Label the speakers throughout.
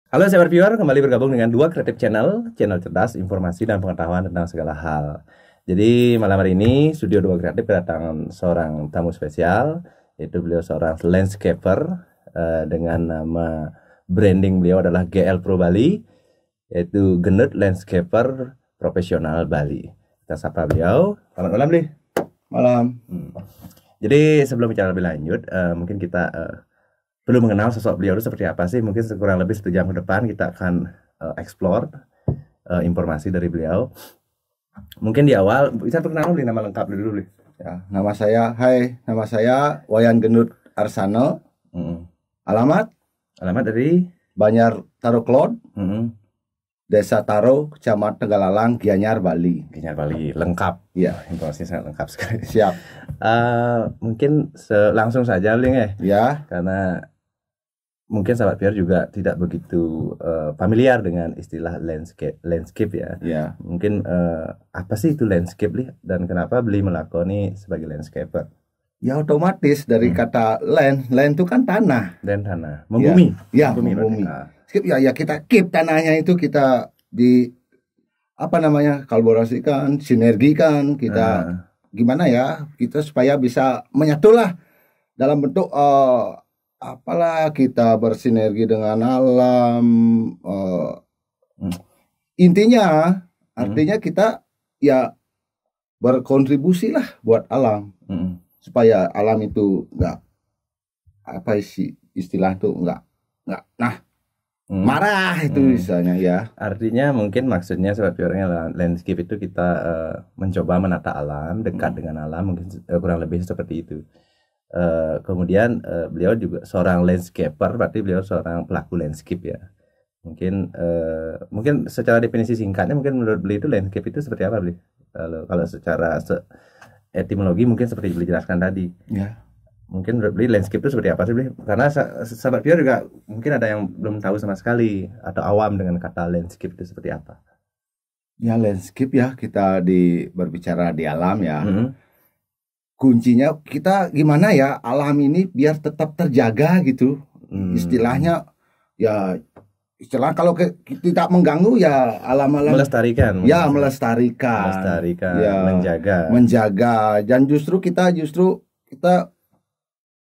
Speaker 1: Halo sahabat viewer, kembali bergabung dengan Dua Kreatif Channel, channel cerdas, informasi dan pengetahuan tentang segala hal. Jadi malam hari ini Studio Dua Kreatif kedatangan seorang tamu spesial, yaitu beliau seorang landscaper dengan nama branding beliau adalah GL Pro Bali, yaitu Genut Landscaper Profesional Bali. Kita sapa beliau. Selamat malam, Bli.
Speaker 2: Malam.
Speaker 1: Jadi sebelum bicara lebih lanjut, mungkin kita perlu mengenal sosok beliau itu seperti apa sih. Mungkin kurang lebih 1 jam ke depan kita akan explore informasi dari beliau. Mungkin di awal bisa perkenalan dulu nama lengkap dulu.
Speaker 2: Ya, nama saya Wayan Genut Arsano. Alamat
Speaker 1: dari
Speaker 2: Banjar Taro Klod, Desa Taro, Kecamatan Tegalalang, Gianyar, Bali.
Speaker 1: Gianyar, Bali. Lengkap.
Speaker 2: Ya,
Speaker 1: informasinya sangat lengkap sekali.
Speaker 2: Siap.
Speaker 1: Mungkin langsung saja, Bling ya.
Speaker 2: Ya.
Speaker 1: Karena mungkin sahabat viewer juga tidak begitu familiar dengan istilah landscape ya.
Speaker 2: Ya.
Speaker 1: Mungkin apa sih itu landscape, Li? Dan kenapa beli melakoni sebagai landscaper?
Speaker 2: Ya otomatis dari kata land itu kan tanah.
Speaker 1: Dan tanah, membumi.
Speaker 2: Ya, membumi. Ya kita keep tanahnya itu kita di kolaborasikan, sinergikan, kita gimana ya, kita supaya bisa menyatulah dalam bentuk kita bersinergi dengan alam. Intinya artinya kita ya berkontribusi lah buat alam, supaya alam itu nggak istilah itu nggak marah itu misalnya ya.
Speaker 1: Artinya mungkin maksudnya sebenarnya landscape itu kita mencoba menata alam, dekat dengan alam, mungkin kurang lebih seperti itu. Kemudian beliau juga seorang landscaper, berarti beliau seorang pelaku landscape ya. Mungkin secara definisi singkatnya, mungkin menurut beliau itu landscape itu seperti apa, Bli? Kalau secara etimologi mungkin seperti beliau jelaskan tadi.
Speaker 2: Ya.
Speaker 1: Mungkin menurut beliau landscape itu seperti apa sih, Bli? Karena sahabat viewer juga mungkin ada yang belum tahu sama sekali atau awam dengan kata landscape itu seperti apa.
Speaker 2: Ya, landscape ya, kita berbicara di alam ya. Kuncinya kita gimana ya alam ini biar tetap terjaga gitu. Istilahnya ya, kalau tidak mengganggu ya alam-alam
Speaker 1: melestarikan.
Speaker 2: Ya, melestarikan.
Speaker 1: Ya,
Speaker 2: menjaga. Dan justru kita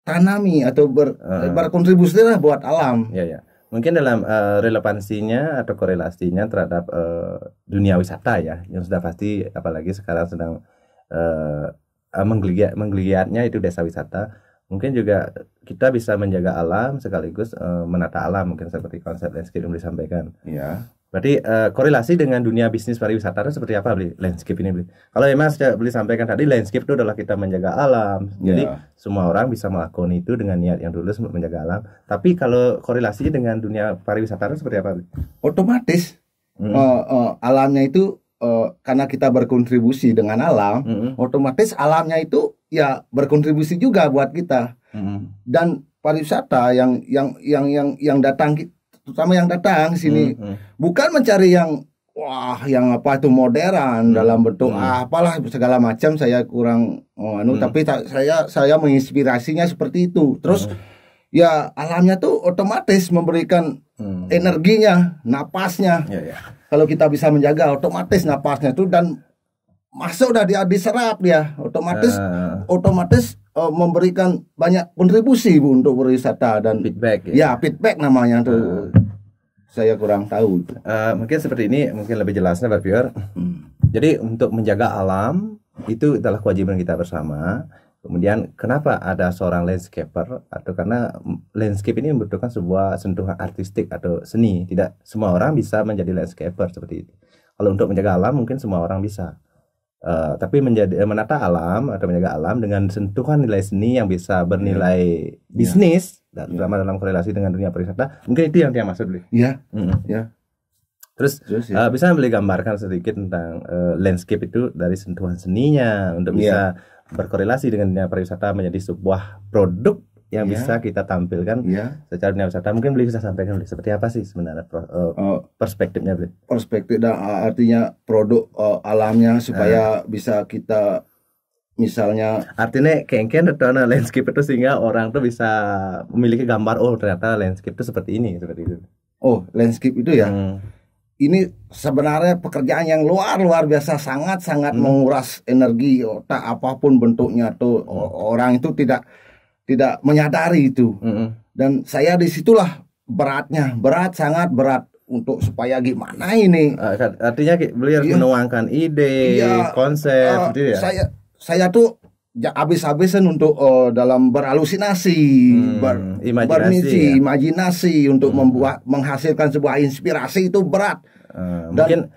Speaker 2: tanami atau berkontribusi lah buat alam.
Speaker 1: Ya. Mungkin dalam relevansinya atau korelasinya terhadap dunia wisata ya, yang sudah pasti apalagi sekarang sedang menggeliatnya itu desa wisata. Mungkin juga kita bisa menjaga alam sekaligus menata alam, mungkin seperti konsep landscape yang disampaikan.
Speaker 2: Ya.
Speaker 1: Berarti korelasi dengan dunia bisnis pariwisata itu seperti apa, Bli? Landscape ini, Bli? Kalau memang Bli sampaikan tadi, landscape itu adalah kita menjaga alam. Jadi semua orang bisa melakukan itu dengan niat yang tulus untuk menjaga alam. Tapi kalau korelasinya dengan dunia pariwisata itu seperti apa, Bli?
Speaker 2: Otomatis alamnya itu karena kita berkontribusi dengan alam, otomatis alamnya itu ya berkontribusi juga buat kita. Dan pariwisata yang datang, terutama yang datang sini bukan mencari yang modern dalam bentuk apalah segala macam, saya kurang tapi saya menginspirasinya seperti itu. Terus ya alamnya tuh otomatis memberikan energinya, napasnya. Kalau kita bisa menjaga, otomatis napasnya tuh dan masuk udah diserap dia, otomatis memberikan banyak kontribusi untuk berwisata dan
Speaker 1: feedback.
Speaker 2: Ya, feedback namanya tuh. Saya kurang tahu.
Speaker 1: Mungkin seperti ini, mungkin lebih jelasnya, Pak viewer. Jadi untuk menjaga alam itu adalah kewajiban kita bersama. Kemudian kenapa ada seorang landscaper? Atau karena landscape ini membutuhkan sebuah sentuhan artistik atau seni. Tidak semua orang bisa menjadi landscaper seperti itu. Kalau untuk menjaga alam mungkin semua orang bisa. Tapi menata alam atau menjaga alam dengan sentuhan nilai seni yang bisa bernilai bisnis, terutama dalam korelasi dengan dunia pariwisata, mungkin itu yang dia maksud, Bli.
Speaker 2: Ya.
Speaker 1: Terus bisa Bli gambarkan sedikit tentang landscape itu dari sentuhan seninya untuk bisa berkorelasi dengan dunia pariwisata menjadi sebuah produk yang bisa kita tampilkan secara dunia wisata. Mungkin Bli bisa sampaikan, Bli, seperti apa sih sebenarnya perspektifnya, Bli?
Speaker 2: Perspektif artinya produk alamnya supaya bisa kita misalnya
Speaker 1: artinya kengken atau landscape itu sehingga orang tuh bisa memiliki gambar, oh ternyata landscape itu seperti ini, seperti itu.
Speaker 2: Oh, landscape itu ya. Ini sebenarnya pekerjaan yang luar biasa, sangat menguras energi otak apapun bentuknya tuh. Orang itu tidak menyadari itu. Dan saya disitulah beratnya, sangat berat untuk supaya gimana ini.
Speaker 1: Artinya beliau harus menuangkan ide, konsep, gitu ya.
Speaker 2: Saya tuh habis-habisan untuk dalam berhalusinasi, imajinasi untuk menghasilkan sebuah inspirasi itu berat.
Speaker 1: Mungkin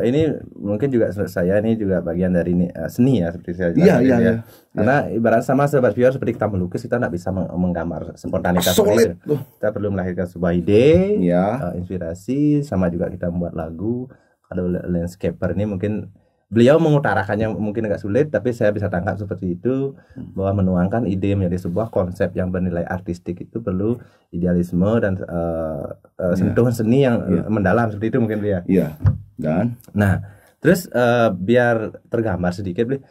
Speaker 1: ini mungkin juga saya ini juga bagian dari seni ya, seperti saya bilang. Karena ibarat sama sahabat viewer, seperti kita melukis, kita tidak bisa menggambar spontanitas seperti itu. Kita perlu melahirkan sebuah ide, inspirasi, sama juga kita membuat lagu. Kalau landscaper ini mungkin beliau mengutarakannya mungkin agak sulit, tapi saya bisa tangkap seperti itu, bahwa menuangkan ide menjadi sebuah konsep yang bernilai artistik itu perlu idealisme dan sentuhan seni yang mendalam, seperti itu mungkin beliau.
Speaker 2: Iya. Dan
Speaker 1: terus biar tergambar sedikit beli.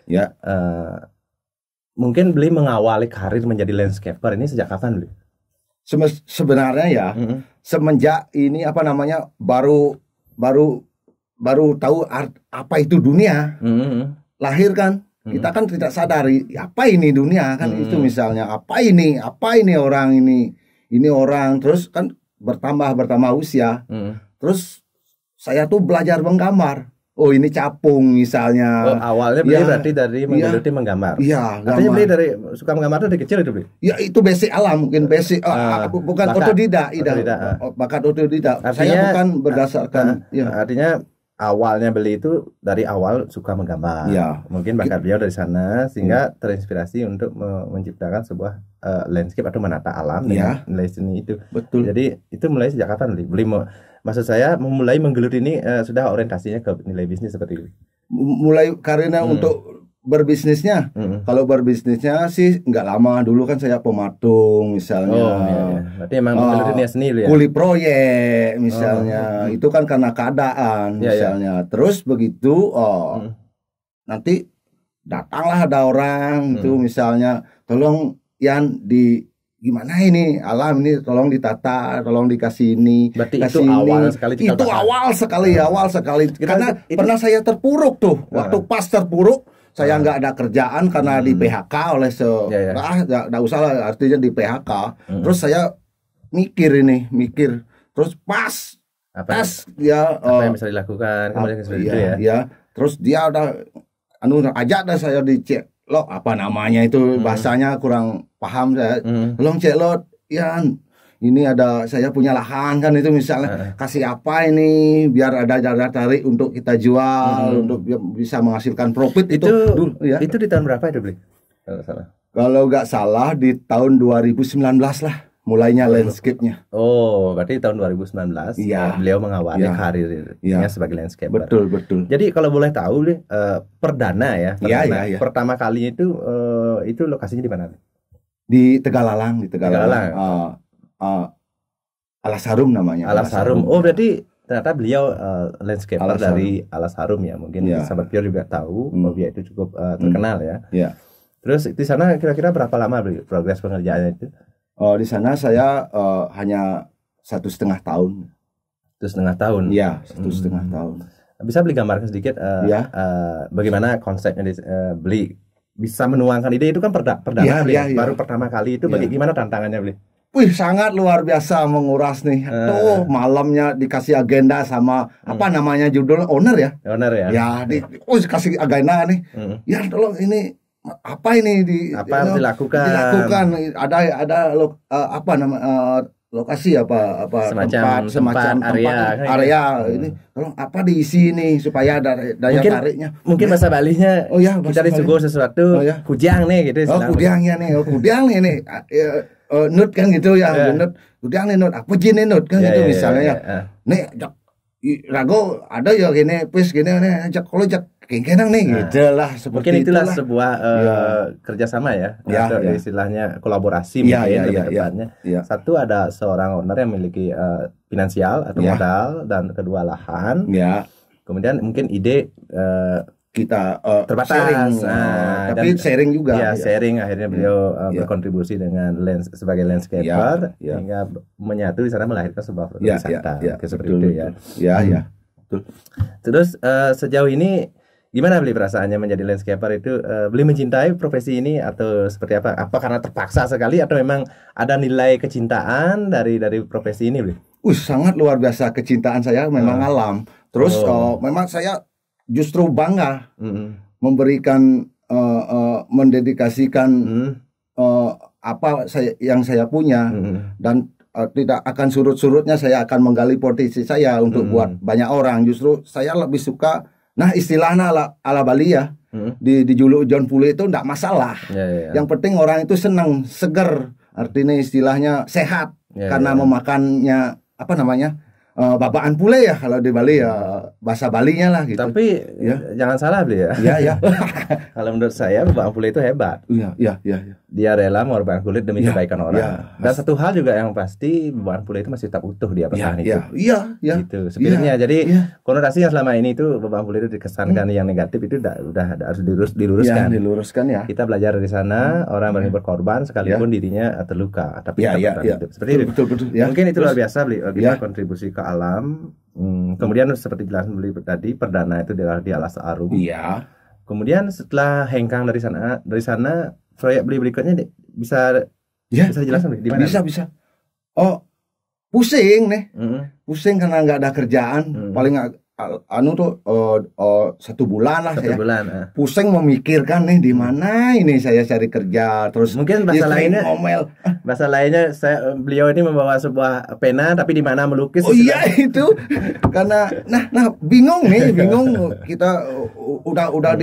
Speaker 1: Mungkin beli mengawali karir menjadi landscaper ini sejak kapan beli?
Speaker 2: Sebenarnya ya semenjak ini baru tahu apa itu dunia. Lahir kan, kita kan tidak sadari apa ini dunia kan. Itu misalnya apa ini orang ini orang, terus kan bertambah usia. Terus saya tuh belajar menggambar. Oh, ini capung misalnya.
Speaker 1: Awalnya beli berarti dari menggeluti menggambar.
Speaker 2: Iya,
Speaker 1: artinya beli dari suka menggambar dari kecil itu beli.
Speaker 2: Ya itu basic alam, mungkin basic bukan otodidak, bakat otodidak. Saya bukan berdasarkan
Speaker 1: artinya awalnya beli itu dari awal suka menggambar. Mungkin bakat beliau dari sana sehingga terinspirasi untuk menciptakan sebuah landscape atau menata alam dengan nilai seni itu.
Speaker 2: Betul.
Speaker 1: Jadi itu mulai sejak kapan beli? Maksud saya memulai menggeluti ini sudah orientasinya ke nilai bisnis seperti itu.
Speaker 2: Mulai karena untuk berbisnisnya. Kalau berbisnisnya sih nggak lama, dulu kan saya pematung misalnya.
Speaker 1: Berarti emang menggeluti seni ya.
Speaker 2: Kuli proyek misalnya. Itu kan karena keadaan misalnya. Terus begitu nanti datanglah ada orang itu misalnya, tolong Yan gimana ini alam ini, tolong ditata, tolong dikasih ini.
Speaker 1: Berarti itu awal sekali.
Speaker 2: Itu awal sekali. Karena pernah saya terpuruk tuh. Waktu pas terpuruk, saya nggak ada kerjaan karena di PHK oleh nggak usah lah, artinya di PHK. Terus saya mikir. Terus pas
Speaker 1: apa yang bisa dilakukan kemudian
Speaker 2: terus dia ada ajak dah saya dicek lo apa namanya itu, bahasanya kurang paham saya. Tolong cek lo Yan, ini ada saya punya lahan kan, itu misalnya kasih apa ini biar ada dana tarik untuk kita jual untuk bisa menghasilkan profit. Itu
Speaker 1: di tahun berapa itu beli?
Speaker 2: Kalau nggak salah di tahun 2019 lah mulainya landscape-nya.
Speaker 1: Oh, berarti tahun 2019 beliau mengawali karirnya sebagai landscaper.
Speaker 2: Betul.
Speaker 1: Jadi kalau boleh tahu nih, perdana. Pertama kalinya itu lokasinya di mana?
Speaker 2: Di Tegalalang. Alas Harum namanya.
Speaker 1: Alas Harum. Oh, berarti ternyata beliau landscaper dari Alas Harum ya. Mungkin sahabat Pio juga tahu bahwa dia itu cukup terkenal ya. Terus di sana kira-kira berapa lama progres pengerjaannya itu?
Speaker 2: Di sana saya hanya 1,5 tahun.
Speaker 1: 1,5 tahun?
Speaker 2: Iya, 1,5 tahun.
Speaker 1: Bisa beli gambarkan sedikit bagaimana konsepnya beli bisa menuangkan ide itu kan perdana baru pertama kali itu. Bagaimana tantangannya beli?
Speaker 2: Wih, sangat luar biasa menguras nih. Tuh malamnya dikasih agenda sama apa namanya judul owner ya? Kasih agenda nih. Ya tolong ini apa ini dilakukan. Ada lokasi semacam area ini, tolong apa diisi nih supaya ada daya tariknya.
Speaker 1: Mungkin bahasa Balinya kita disuguh sesuatu kujang nih gitu.
Speaker 2: Kujang nih nut kan gitu ya. Kujang nih nut apa jin nut kan gitu misalnya. Nih rago ada ya gini pis gini nih kalau kenang nih gitu lah.
Speaker 1: Mungkin itulah sebuah kerjasama atau istilahnya kolaborasi depannya. Satu, ada seorang owner yang memiliki finansial atau modal, dan kedua lahan. Kemudian mungkin ide
Speaker 2: kita
Speaker 1: terbatas.
Speaker 2: sharing, tapi sharing juga.
Speaker 1: Ya, sharing akhirnya beliau berkontribusi dengan sebagai landscaper hingga menyatu di sana melahirkan sebuah produk wisata. Seperti itu ya.
Speaker 2: Ya. Betul.
Speaker 1: Terus sejauh ini gimana beli perasaannya menjadi landscaper itu? Beli mencintai profesi ini atau seperti apa? Apa karena terpaksa sekali atau memang ada nilai kecintaan dari profesi ini, beli?
Speaker 2: Sangat luar biasa kecintaan saya memang alam. Terus memang saya justru bangga memberikan mendedikasikan apa yang saya punya dan tidak akan surut-surutnya saya akan menggali potensi saya untuk buat banyak orang. Justru saya lebih suka, nah istilahnya ala Bali ya, dijuluk John Pule itu enggak masalah. Yang penting orang itu senang, seger, artinya istilahnya sehat karena memakannya apa namanya, babaan pule ya kalau di Bali ya, bahasa Balinya lah gitu.
Speaker 1: Tapi jangan salah beli ya.
Speaker 2: Iya.
Speaker 1: Kalau menurut saya babaan pule itu hebat.
Speaker 2: Iya.
Speaker 1: Dia rela mengorbankan kulit demi kebaikan orang. Dan satu hal juga yang pasti babaan pule itu masih tetap utuh di atas itu.
Speaker 2: Iya.
Speaker 1: Gitu spiritnya. Jadi konotasi yang selama ini itu babaan pule itu dikesankan yang negatif itu udah harus diluruskan.
Speaker 2: Diluruskan ya.
Speaker 1: Kita belajar dari sana, orang berani berkorban sekalipun dirinya terluka, tapi tetap hidup. Seperti itu.
Speaker 2: Betul.
Speaker 1: Mungkin itu luar biasa beli kita kontribusi ke alam. Kemudian seperti jelasin beli tadi, perdana itu di Alas Arum.
Speaker 2: Iya.
Speaker 1: Kemudian setelah hengkang dari sana proyek beli berikutnya bisa dijelaskan di mana?
Speaker 2: Bisa. Pusing nih. Pusing karena nggak ada kerjaan. Paling tuh 1 bulan lah.
Speaker 1: 1 bulan.
Speaker 2: Pusing memikirkan nih di mana ini saya cari kerja. Terus
Speaker 1: mungkin bahasa lainnya beliau ini membawa sebuah pena tapi di mana melukis.
Speaker 2: Iya itu karena nah bingung kita udah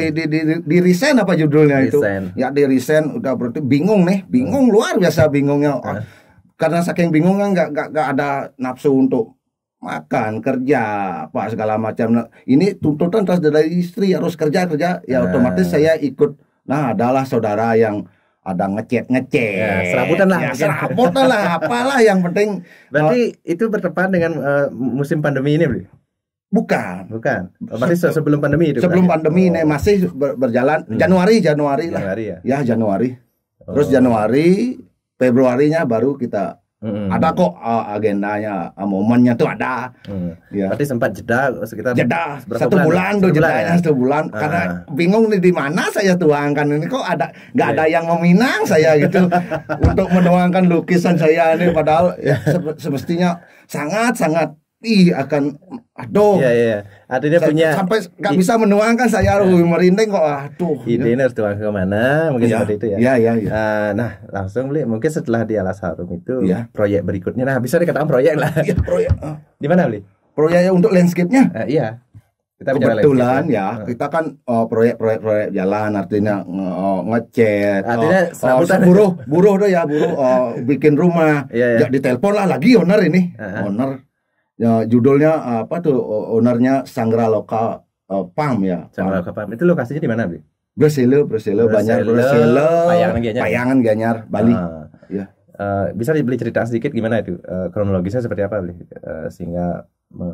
Speaker 2: di resign apa judulnya itu ya, di resign udah berarti bingung luar biasa bingungnya. Karena saking bingungnya nggak ada nafsu untuk makan, kerja, apa segala macam. Nah, ini tuntutan dari istri harus kerja ya otomatis saya ikut. Nah, adalah saudara yang ada ngecet
Speaker 1: serabutan
Speaker 2: lah apalah yang penting.
Speaker 1: Berarti itu bertepatan dengan musim pandemi ini, Bro?
Speaker 2: Bukan.
Speaker 1: Berarti sebelum pandemi itu.
Speaker 2: Sebelum pandemi ini masih berjalan. Januari lah. Ya Januari. Terus Januari, Februarinya baru kita ada kok agendanya, momennya tuh ada.
Speaker 1: Ya. Berarti sempat jeda sekitar
Speaker 2: 1 bulan tuh jedanya 1 bulan karena bingung nih di mana saya tuangkan ini, kok nggak ada yang meminang saya gitu untuk menuangkan lukisan saya ini, padahal semestinya sangat akan
Speaker 1: artinya punya
Speaker 2: sampai nggak bisa menuangkan saya merinding kok.
Speaker 1: Ide ini harus tuang ke mana mungkin seperti itu ya. Nah langsung beli mungkin setelah di Alas Harum itu proyek berikutnya, nah bisa dikatakan proyek lah.
Speaker 2: Proyek
Speaker 1: di mana beli
Speaker 2: proyeknya untuk landscape-nya?
Speaker 1: Kita
Speaker 2: kebetulan kita kan proyek jalan, artinya ngecat,
Speaker 1: artinya
Speaker 2: buruh bikin rumah. Ditelepon lah lagi owner ini. Owner judulnya apa tuh, ownernya Sangra Loka Pam ya.
Speaker 1: Sangra Loka Pam itu lokasinya di mana, Bli?
Speaker 2: Bresele, Payangan Gianyar, Bali.
Speaker 1: Bisa dibeli cerita sedikit gimana itu kronologisnya seperti apa, Bli? Sehingga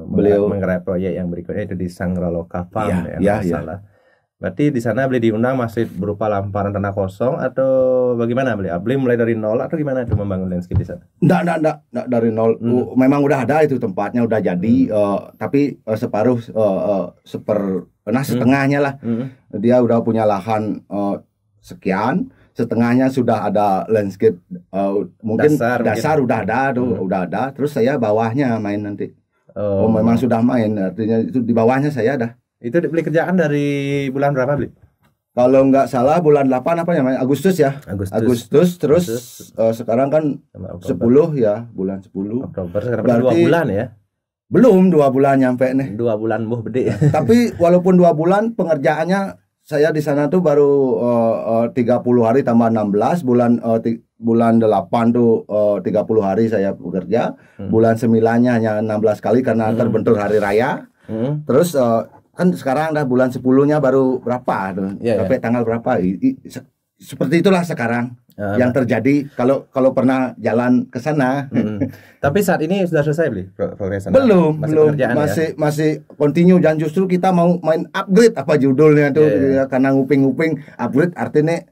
Speaker 1: beliau menggerak proyek yang berikutnya itu di Sangra Loka Pam salah. Berarti di sana beli diundang masih berupa lamparan tanah kosong atau bagaimana beli? Beli mulai dari nol atau gimana itu membangun landscape di sana?
Speaker 2: Enggak dari nol. Memang udah ada itu tempatnya udah jadi, tapi setengahnya lah. Dia udah punya lahan sekian, setengahnya sudah ada landscape, mungkin dasar udah ada. Terus saya bawahnya main nanti. Memang sudah main, artinya itu di bawahnya saya ada.
Speaker 1: Itu beli kerjaan dari bulan berapa, beli?
Speaker 2: Kalau nggak salah bulan 8 apa namanya? Agustus ya. Agustus terus sekarang kan 10 ya, bulan 10.
Speaker 1: Oktober sekarang berarti 2 bulan ya.
Speaker 2: Belum 2 bulan nyampe nih.
Speaker 1: 2 bulan bede.
Speaker 2: Tapi walaupun 2 bulan pengerjaannya saya di sana tuh baru 30 hari tambah 16 bulan 8 tuh 30 hari saya bekerja. Bulan 9-nya hanya 16 kali karena terbentur hari raya. Terus kan sekarang dah bulan 10-nya baru berapa tuh? Sampai tanggal berapa? Seperti itulah sekarang. yang terjadi kalau pernah jalan ke sana.
Speaker 1: Tapi saat ini sudah selesai beli progres sana?
Speaker 2: Belum, masih continue, dan justru kita mau main upgrade apa judulnya tuh ya, karena nguping upgrade artinya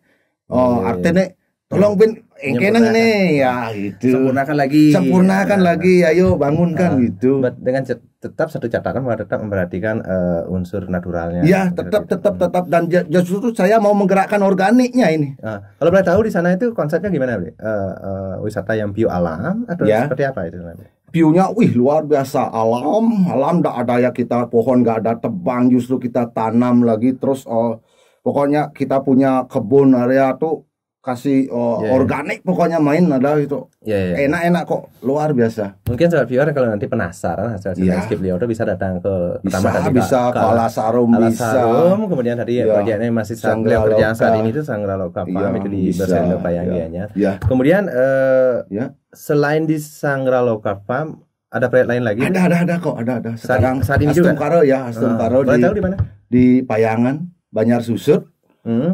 Speaker 2: artinya tolong Ben engkenang nih ya gitu. Sempurnakan lagi, ayo bangunkan gitu.
Speaker 1: Dengan tetap satu catatan bahwa tetap memperhatikan unsur naturalnya.
Speaker 2: Ya, tetap dan justru saya mau menggerakkan organiknya ini.
Speaker 1: Kalau boleh tahu di sana itu konsepnya gimana, Bli? Wisata yang view alam atau seperti apa itu nanti?
Speaker 2: View-nya luar biasa, alam enggak ada ya, kita pohon enggak ada tebang, justru kita tanam lagi terus pokoknya kita punya kebun area tuh kasih organik, pokoknya main ada itu. Enak-enak kok, luar biasa.
Speaker 1: Mungkin sobat viewer kalau nanti penasaran hasil landscape beliau bisa datang ke
Speaker 2: bisa ke Alasarum,
Speaker 1: kemudian tadi proyeknya masih beliau kerjaan saat ini itu Sangra Loka Farm itu di Bersendo Payanggianya. Kemudian selain di Sangra Loka Farm ada proyek lain lagi?
Speaker 2: Ada kok, ada. Sekarang
Speaker 1: saat ini juga.
Speaker 2: Astum Karo
Speaker 1: boleh tahu di mana?
Speaker 2: Di Payangan, Banjar Susut.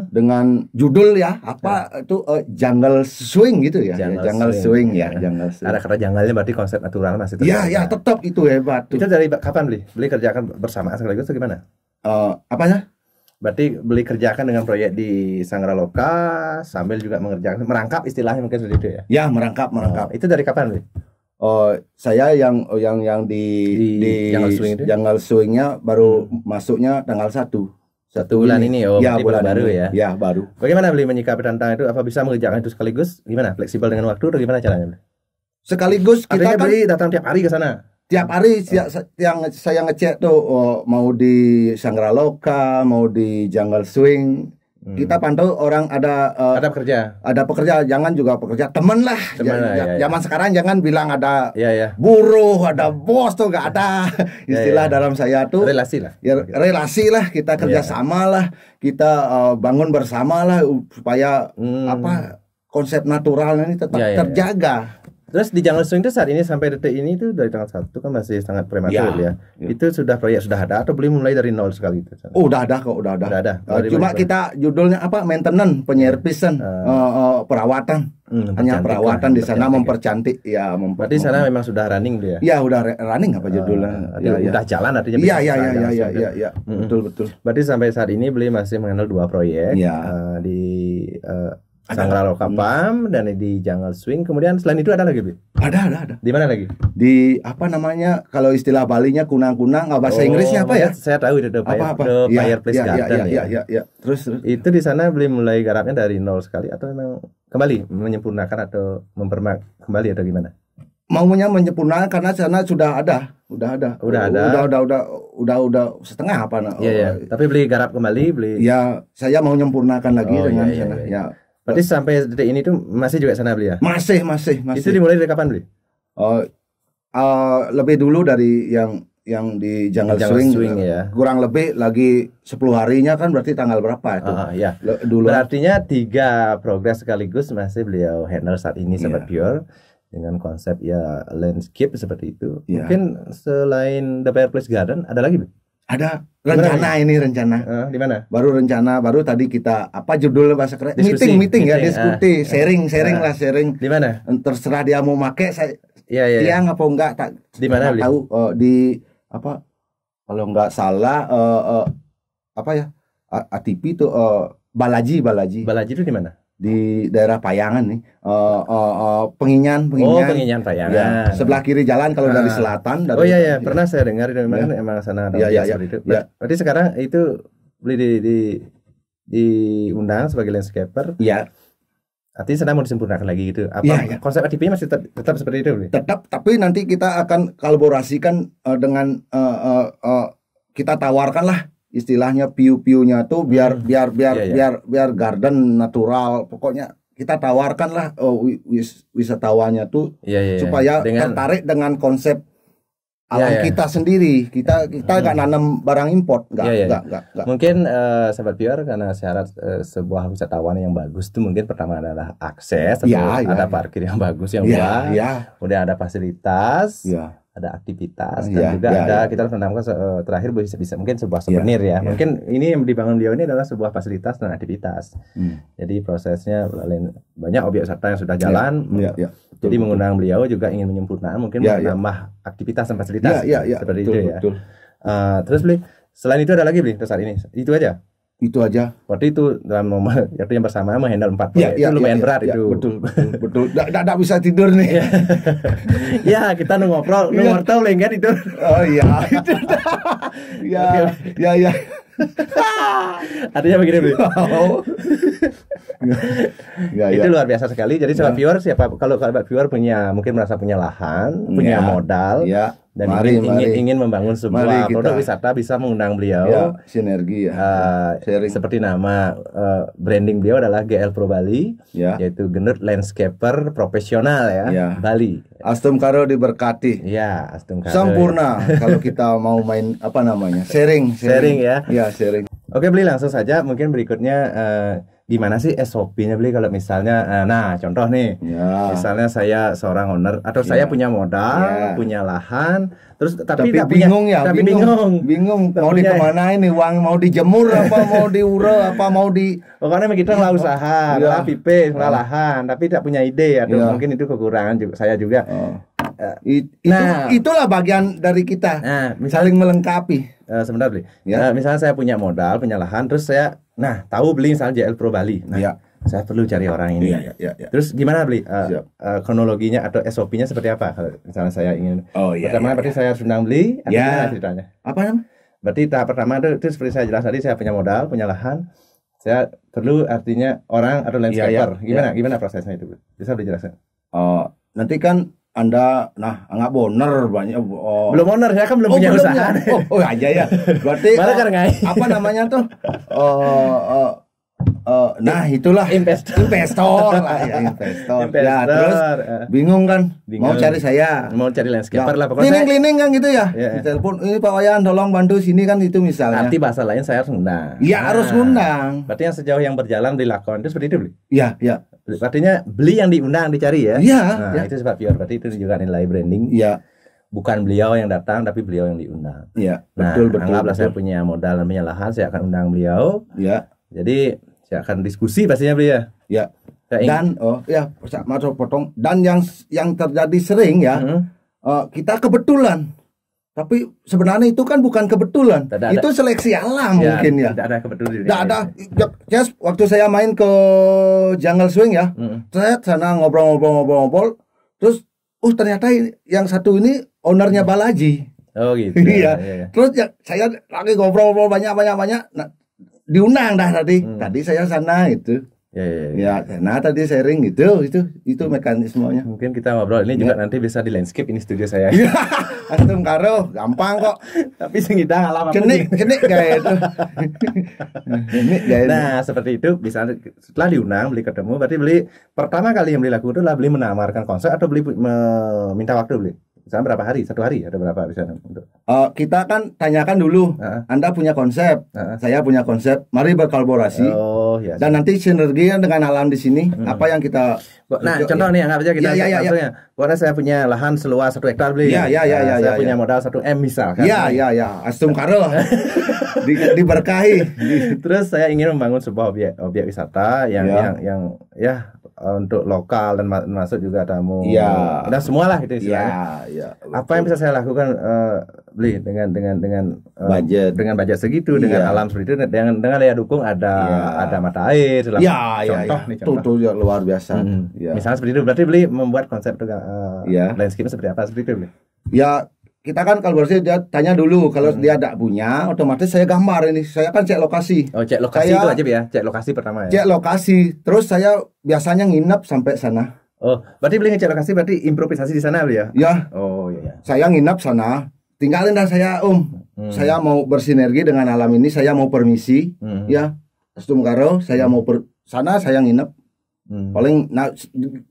Speaker 2: Dengan judul itu jungle swing gitu ya. Jungle swing.
Speaker 1: Ada kata jungle-nya, berarti konsep natural masih
Speaker 2: terjadi. Ya, tetap itu hebat.
Speaker 1: Itu dari kapan beli kerjakan bersamaan sekaligus atau gimana?
Speaker 2: Apanya?
Speaker 1: Berarti beli kerjakan dengan proyek di Sangra Loka sambil juga merangkap istilahnya mungkin seperti itu ya.
Speaker 2: Ya, merangkap.
Speaker 1: Itu dari kapan, Bli?
Speaker 2: Saya yang di jungle swingnya baru masuknya tanggal 1
Speaker 1: bulan ini.
Speaker 2: Bulan
Speaker 1: baru
Speaker 2: ini. Ya, baru.
Speaker 1: Bagaimana beli menyikapi tantangan itu? Apa bisa mengerjakan itu sekaligus? Gimana? Fleksibel dengan waktu atau gimana caranya?
Speaker 2: Sekaligus kita
Speaker 1: beli datang tiap hari ke sana.
Speaker 2: Tiap hari yang saya ngecek tuh mau di Sangra Loka, mau di Jungle Swing. Kita pantau orang ada pekerja, jangan juga pekerja, temen lah. Zaman sekarang jangan bilang ada buruh, ada bos tuh, gak ada istilah dalam saya tuh relasi lah, kita kerjasama lah, kita bangun bersama lah supaya konsep naturalnya ini tetap terjaga.
Speaker 1: Terus di Jungle Swing itu saat ini sampai detik ini itu dari tanggal 1 kan masih sangat prematur ya. Itu proyek sudah ada atau belum mulai dari nol sekali itu?
Speaker 2: Udah ada. Cuma kita judulnya maintenance, penyerpisan, perawatan. Hanya perawatan di sana, mempercantik ya.
Speaker 1: Berarti sana memang sudah running dia.
Speaker 2: Ya, udah running apa judulnya?
Speaker 1: Udah jalan artinya.
Speaker 2: Iya. Betul.
Speaker 1: Berarti sampai saat ini beli masih menghandle 2 proyek di Sangra Loka Farm dan di Jungle Swing. Kemudian selain itu ada lagi, Bi?
Speaker 2: Ada.
Speaker 1: Di mana lagi?
Speaker 2: Di kalau istilah Balinya kunang-kunang, bahasa Inggrisnya apa ya?
Speaker 1: Saya tahu itu The Fireplace Garden
Speaker 2: ya. Terus
Speaker 1: itu di sana belum mulai garapnya dari nol sekali atau memang kembali menyempurnakan atau kembali atau gimana?
Speaker 2: Maunya menyempurnakan karena sana sudah ada. Udah setengah apa
Speaker 1: Tapi beli garap kembali.
Speaker 2: Ya, saya mau menyempurnakan lagi dengan sana. Ya.
Speaker 1: Berarti sampai detik ini tuh masih juga sana beli ya?
Speaker 2: Masih.
Speaker 1: Itu dimulai dari kapan beli?
Speaker 2: Lebih dulu dari yang di Jungle Swing
Speaker 1: ya.
Speaker 2: Kurang lebih lagi 10 harinya kan, berarti tanggal berapa itu?
Speaker 1: Dulu. Berartinya 3 progres sekaligus masih beliau handle saat ini Sobat Pure dengan konsep landscape seperti itu. Mungkin selain The Fireplace Garden ada lagi, Bli?
Speaker 2: Ada rencana.
Speaker 1: Di mana?
Speaker 2: Baru tadi kita judul bahasa keren? Meeting ya, diskusi, sharing.
Speaker 1: Di mana?
Speaker 2: Terserah dia mau make, saya tiang apa enggak
Speaker 1: di mana
Speaker 2: tahu di kalau enggak salah ATP itu Balaji
Speaker 1: itu di mana?
Speaker 2: Di daerah Payangan nih, Penginyan.
Speaker 1: Penginyan Payangan.
Speaker 2: Sebelah kiri jalan kalau dari selatan.
Speaker 1: Pernah saya dengar itu memang sana ada seperti itu. Berarti sekarang itu beli diundang sebagai landscaper.
Speaker 2: Iya.
Speaker 1: Artinya sedang mau disempurnakan lagi gitu. Konsep ATP masih tetap seperti itu, Bli?
Speaker 2: Tetap, tapi nanti kita akan kolaborasikan dengan kita tawarkan lah istilahnya view-nya tuh biar garden natural, pokoknya kita tawarkan lah wisatawannya tuh supaya tertarik dengan konsep alam kita sendiri. Kita nggak nanam barang import, nggak.
Speaker 1: Mungkin Sobat Pure, karena syarat sebuah wisatawan yang bagus itu mungkin pertama adalah akses, ada parkir yang bagus yang udah ada fasilitas. ada aktivitas dan juga ada kita menambahkan terakhir bisa mungkin sebuah souvenir ya. Mungkin ini yang dibangun beliau ini adalah sebuah fasilitas dan aktivitas. Jadi prosesnya banyak objek wisata yang sudah jalan. Jadi mengundang beliau juga ingin menyempurnakan mungkin menambah aktivitas dan fasilitas seperti itu ya. Terus beli selain itu ada lagi beli saat ini itu aja.
Speaker 2: Itu aja.
Speaker 1: Waktu itu dalam waktu yang bersama menghandle 4 proyek itu lumayan berat itu.
Speaker 2: Betul. Tidak bisa tidur nih.
Speaker 1: Ya kita ngobrol lengket itu.
Speaker 2: Oh iya. Ya.
Speaker 1: Artinya begini beli. Itu luar biasa sekali. Jadi sobat viewer kalau viewer mungkin merasa punya lahan, punya modal. Dan ingin membangun sebuah produk wisata bisa mengundang beliau
Speaker 2: sinergi
Speaker 1: seperti nama branding beliau adalah GL Pro Bali yaitu Gendut Landscaper profesional Bali.
Speaker 2: Astum Karo diberkati.
Speaker 1: Astum Karo
Speaker 2: sempurna kalau kita mau main sharing
Speaker 1: ya.
Speaker 2: Sharing.
Speaker 1: Oke beli langsung saja mungkin berikutnya gimana sih SOP-nya beli kalau misalnya contoh nih misalnya saya seorang owner atau saya punya modal punya lahan terus tapi
Speaker 2: bingung
Speaker 1: bingung
Speaker 2: mau dikemana ini uang mau dijemur apa mau diurel apa mau di
Speaker 1: pokoknya kita nggak usaha nggak pipe nggak lahan tapi tidak punya ide atau mungkin itu kekurangan juga saya juga
Speaker 2: itulah bagian dari kita saling melengkapi.
Speaker 1: Sebentar beli misalnya saya punya modal punya lahan terus saya tahu beli misalnya JL Pro Bali saya perlu cari orang ini terus gimana beli kronologinya atau SOP-nya seperti apa kalau misalnya saya ingin pertama berarti saya harus undang beli gimana ceritanya berarti tahap pertama itu seperti saya jelas tadi saya punya modal punya lahan saya perlu artinya orang atau landscaper gimana prosesnya itu bisa dijelaskan?
Speaker 2: Nanti kan Anda nggak boner banyak
Speaker 1: belum owner saya kan belum punya usaha
Speaker 2: aja ya berarti apa namanya tuh itulah investor lah investor. Terus bingung kan mau cari
Speaker 1: landscaper lah pokoknya
Speaker 2: cleaning kan gitu ya telepon ini Pak Wayan tolong bantu sini kan itu misalnya
Speaker 1: arti bahasa lain saya harus ngundang
Speaker 2: harus ngundang
Speaker 1: berarti yang sejauh yang berjalan dilakukan itu seperti itu beli
Speaker 2: artinya
Speaker 1: beli yang diundang dicari ya itu sebab viewer berarti itu juga nilai branding bukan beliau yang datang tapi beliau yang diundang betul anggaplah saya punya modal dan punya lahan saya akan undang beliau jadi saya akan diskusi pastinya beliau
Speaker 2: dan potong dan yang terjadi sering kita kebetulan tapi sebenarnya itu kan bukan kebetulan itu seleksi alam mungkin
Speaker 1: tidak ada kebetulan
Speaker 2: tidak ada waktu saya main ke Jungle Swing saya sana ngobrol terus ternyata yang satu ini ownernya Balaji
Speaker 1: gitu
Speaker 2: terus saya lagi ngobrol banyak diundang tadi saya sana itu tadi sharing itu mekanismenya
Speaker 1: mungkin kita ngobrol ini juga nanti bisa di landscape ini studio saya
Speaker 2: Astum Karo gampang kok
Speaker 1: tapi sengidang alam
Speaker 2: kenik kayak itu
Speaker 1: seperti itu bisa setelah diundang beli ketemu berarti beli pertama kali yang beli laku itu adalah beli menawarkan konsep atau beli minta waktu beli misalnya berapa hari? 1 hari ada berapa bisa untuk?
Speaker 2: Kita kan tanyakan dulu. Anda punya konsep, saya punya konsep. Mari berkolaborasi. Dan nanti sinergi dengan alam di sini. Apa yang kita?
Speaker 1: Contoh nih, anggap aja kita langsungnya. Pokoknya saya punya lahan seluas 1 hektar beli. Saya punya modal 1 M misalkan.
Speaker 2: Astum Karo diberkahi.
Speaker 1: Terus saya ingin membangun sebuah objek wisata yang untuk lokal dan masuk juga tamu. Dan semualah gitu istilahnya. Apa yang bisa saya lakukan beli dengan
Speaker 2: budget
Speaker 1: dengan budget segitu dengan alam seperti itu dengan daya dukung ada mata air
Speaker 2: contoh luar biasa.
Speaker 1: Misalnya seperti itu berarti beli membuat konsep landscape seperti apa seperti itu beli.
Speaker 2: Kita kan kalau bersih dia tanya dulu kalau dia tidak punya otomatis saya gambar ini saya kan cek lokasi.
Speaker 1: Cek lokasi itu aja ya cek lokasi pertama ya.
Speaker 2: Cek lokasi terus saya biasanya nginep sampai sana.
Speaker 1: Berarti beli ngecek lokasi berarti improvisasi di sana beli ya? Saya
Speaker 2: nginep sana tinggalin dah saya saya mau bersinergi dengan alam ini saya mau permisi Astum Karo saya mau sana saya nginep. Paling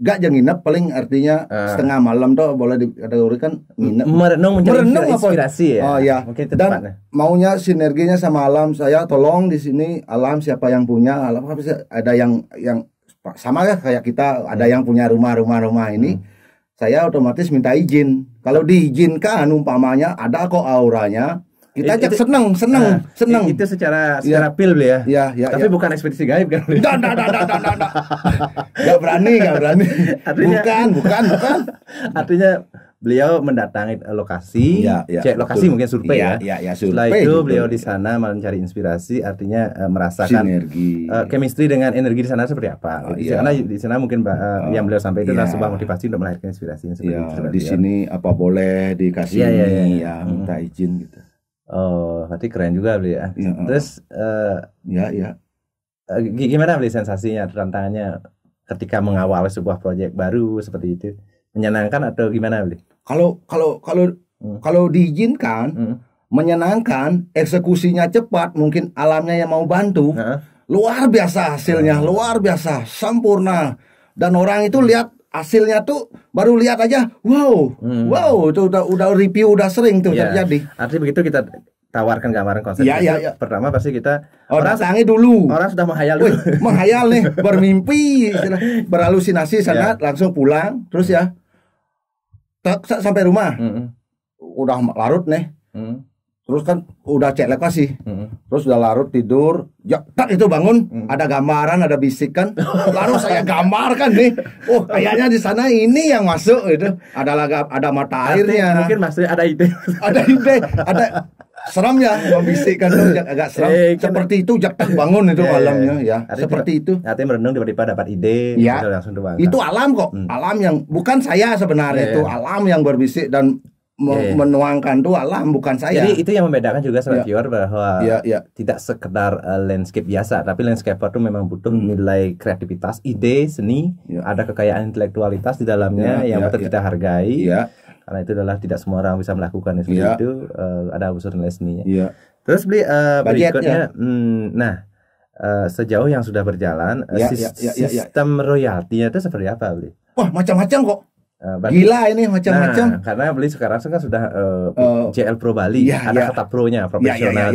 Speaker 2: gak jangan nginep paling artinya setengah malam tuh boleh dikategorikan nginep
Speaker 1: merenung inspirasi
Speaker 2: ya. Mungkin dan maunya sinerginya sama alam saya tolong di sini alam siapa yang punya alam ada yang sama ya kayak kita ada yang punya rumah ini saya otomatis minta izin. Kalau diizinkan umpamanya ada kok auranya, kita ajak seneng.
Speaker 1: Itu secara pil ya. Tapi bukan ekspedisi gaib kan?
Speaker 2: Nggak berani.
Speaker 1: Artinya,
Speaker 2: bukan.
Speaker 1: Artinya beliau mendatangi lokasi, cek lokasi, mungkin survei
Speaker 2: ya.
Speaker 1: Setelah itu beliau di sana mencari inspirasi, artinya merasakan
Speaker 2: sinergi,
Speaker 1: chemistry dengan energi di sana seperti apa. Karena di sana mungkin yang beliau sampaikan itu adalah sebuah motivasi untuk melahirkan inspirasinya.
Speaker 2: Di sini apa boleh dikasih minta izin gitu.
Speaker 1: Oh, berarti keren juga beliau. Terus gimana beliau sensasinya, tantangannya ketika mengawal sebuah proyek baru seperti itu? Menyenangkan atau gimana beli?
Speaker 2: Kalau diizinkan, menyenangkan, eksekusinya cepat, mungkin alamnya yang mau bantu, luar biasa hasilnya, luar biasa, sempurna. Dan orang itu lihat hasilnya tuh baru lihat aja, wow, itu udah review udah sering tuh terjadi.
Speaker 1: Artinya begitu kita tawarkan gambaran konsep. Pertama pasti kita
Speaker 2: datangi dulu.
Speaker 1: Orang sudah menghayal dulu.
Speaker 2: Menghayal nih, bermimpi, berhalusinasi sana, langsung pulang, terus sampai rumah. Udah larut nih. Terus kan udah cek lokasi. Terus udah larut tidur, itu bangun, ada gambaran, ada bisikan. Lalu saya gambarkan nih. Oh, kayaknya di sana ini yang masuk itu. Ada mata airnya.
Speaker 1: Mungkin maksudnya ada ide.
Speaker 2: Ada seram ya, membisikkan tuh agak seram. Seperti itu bangun itu malamnya ya. Seperti itu.
Speaker 1: Artinya merenung tiba-tiba dapat ide, langsung dibangun.
Speaker 2: Itu alam kok. Alam yang bukan saya sebenarnya itu alam yang berbisik dan menuangkan tuh alam, bukan saya.
Speaker 1: Jadi itu yang membedakan juga sama viewer bahwa tidak sekedar landscape biasa, tapi landscaper itu memang butuh nilai kreativitas, ide, seni, ada kekayaan intelektualitas di dalamnya yang patut kita hargai. Karena itu adalah tidak semua orang bisa melakukan seperti itu, ada unsur nilai seninya. Terus berikutnya, sejauh yang sudah berjalan, sistem royaltinya itu seperti apa, Bli?
Speaker 2: Wah, macam-macam kok. Gila ini macam-macam.
Speaker 1: Karena Bli sekarang kan sudah JL Pro Bali, ada kata pro-nya, profesional.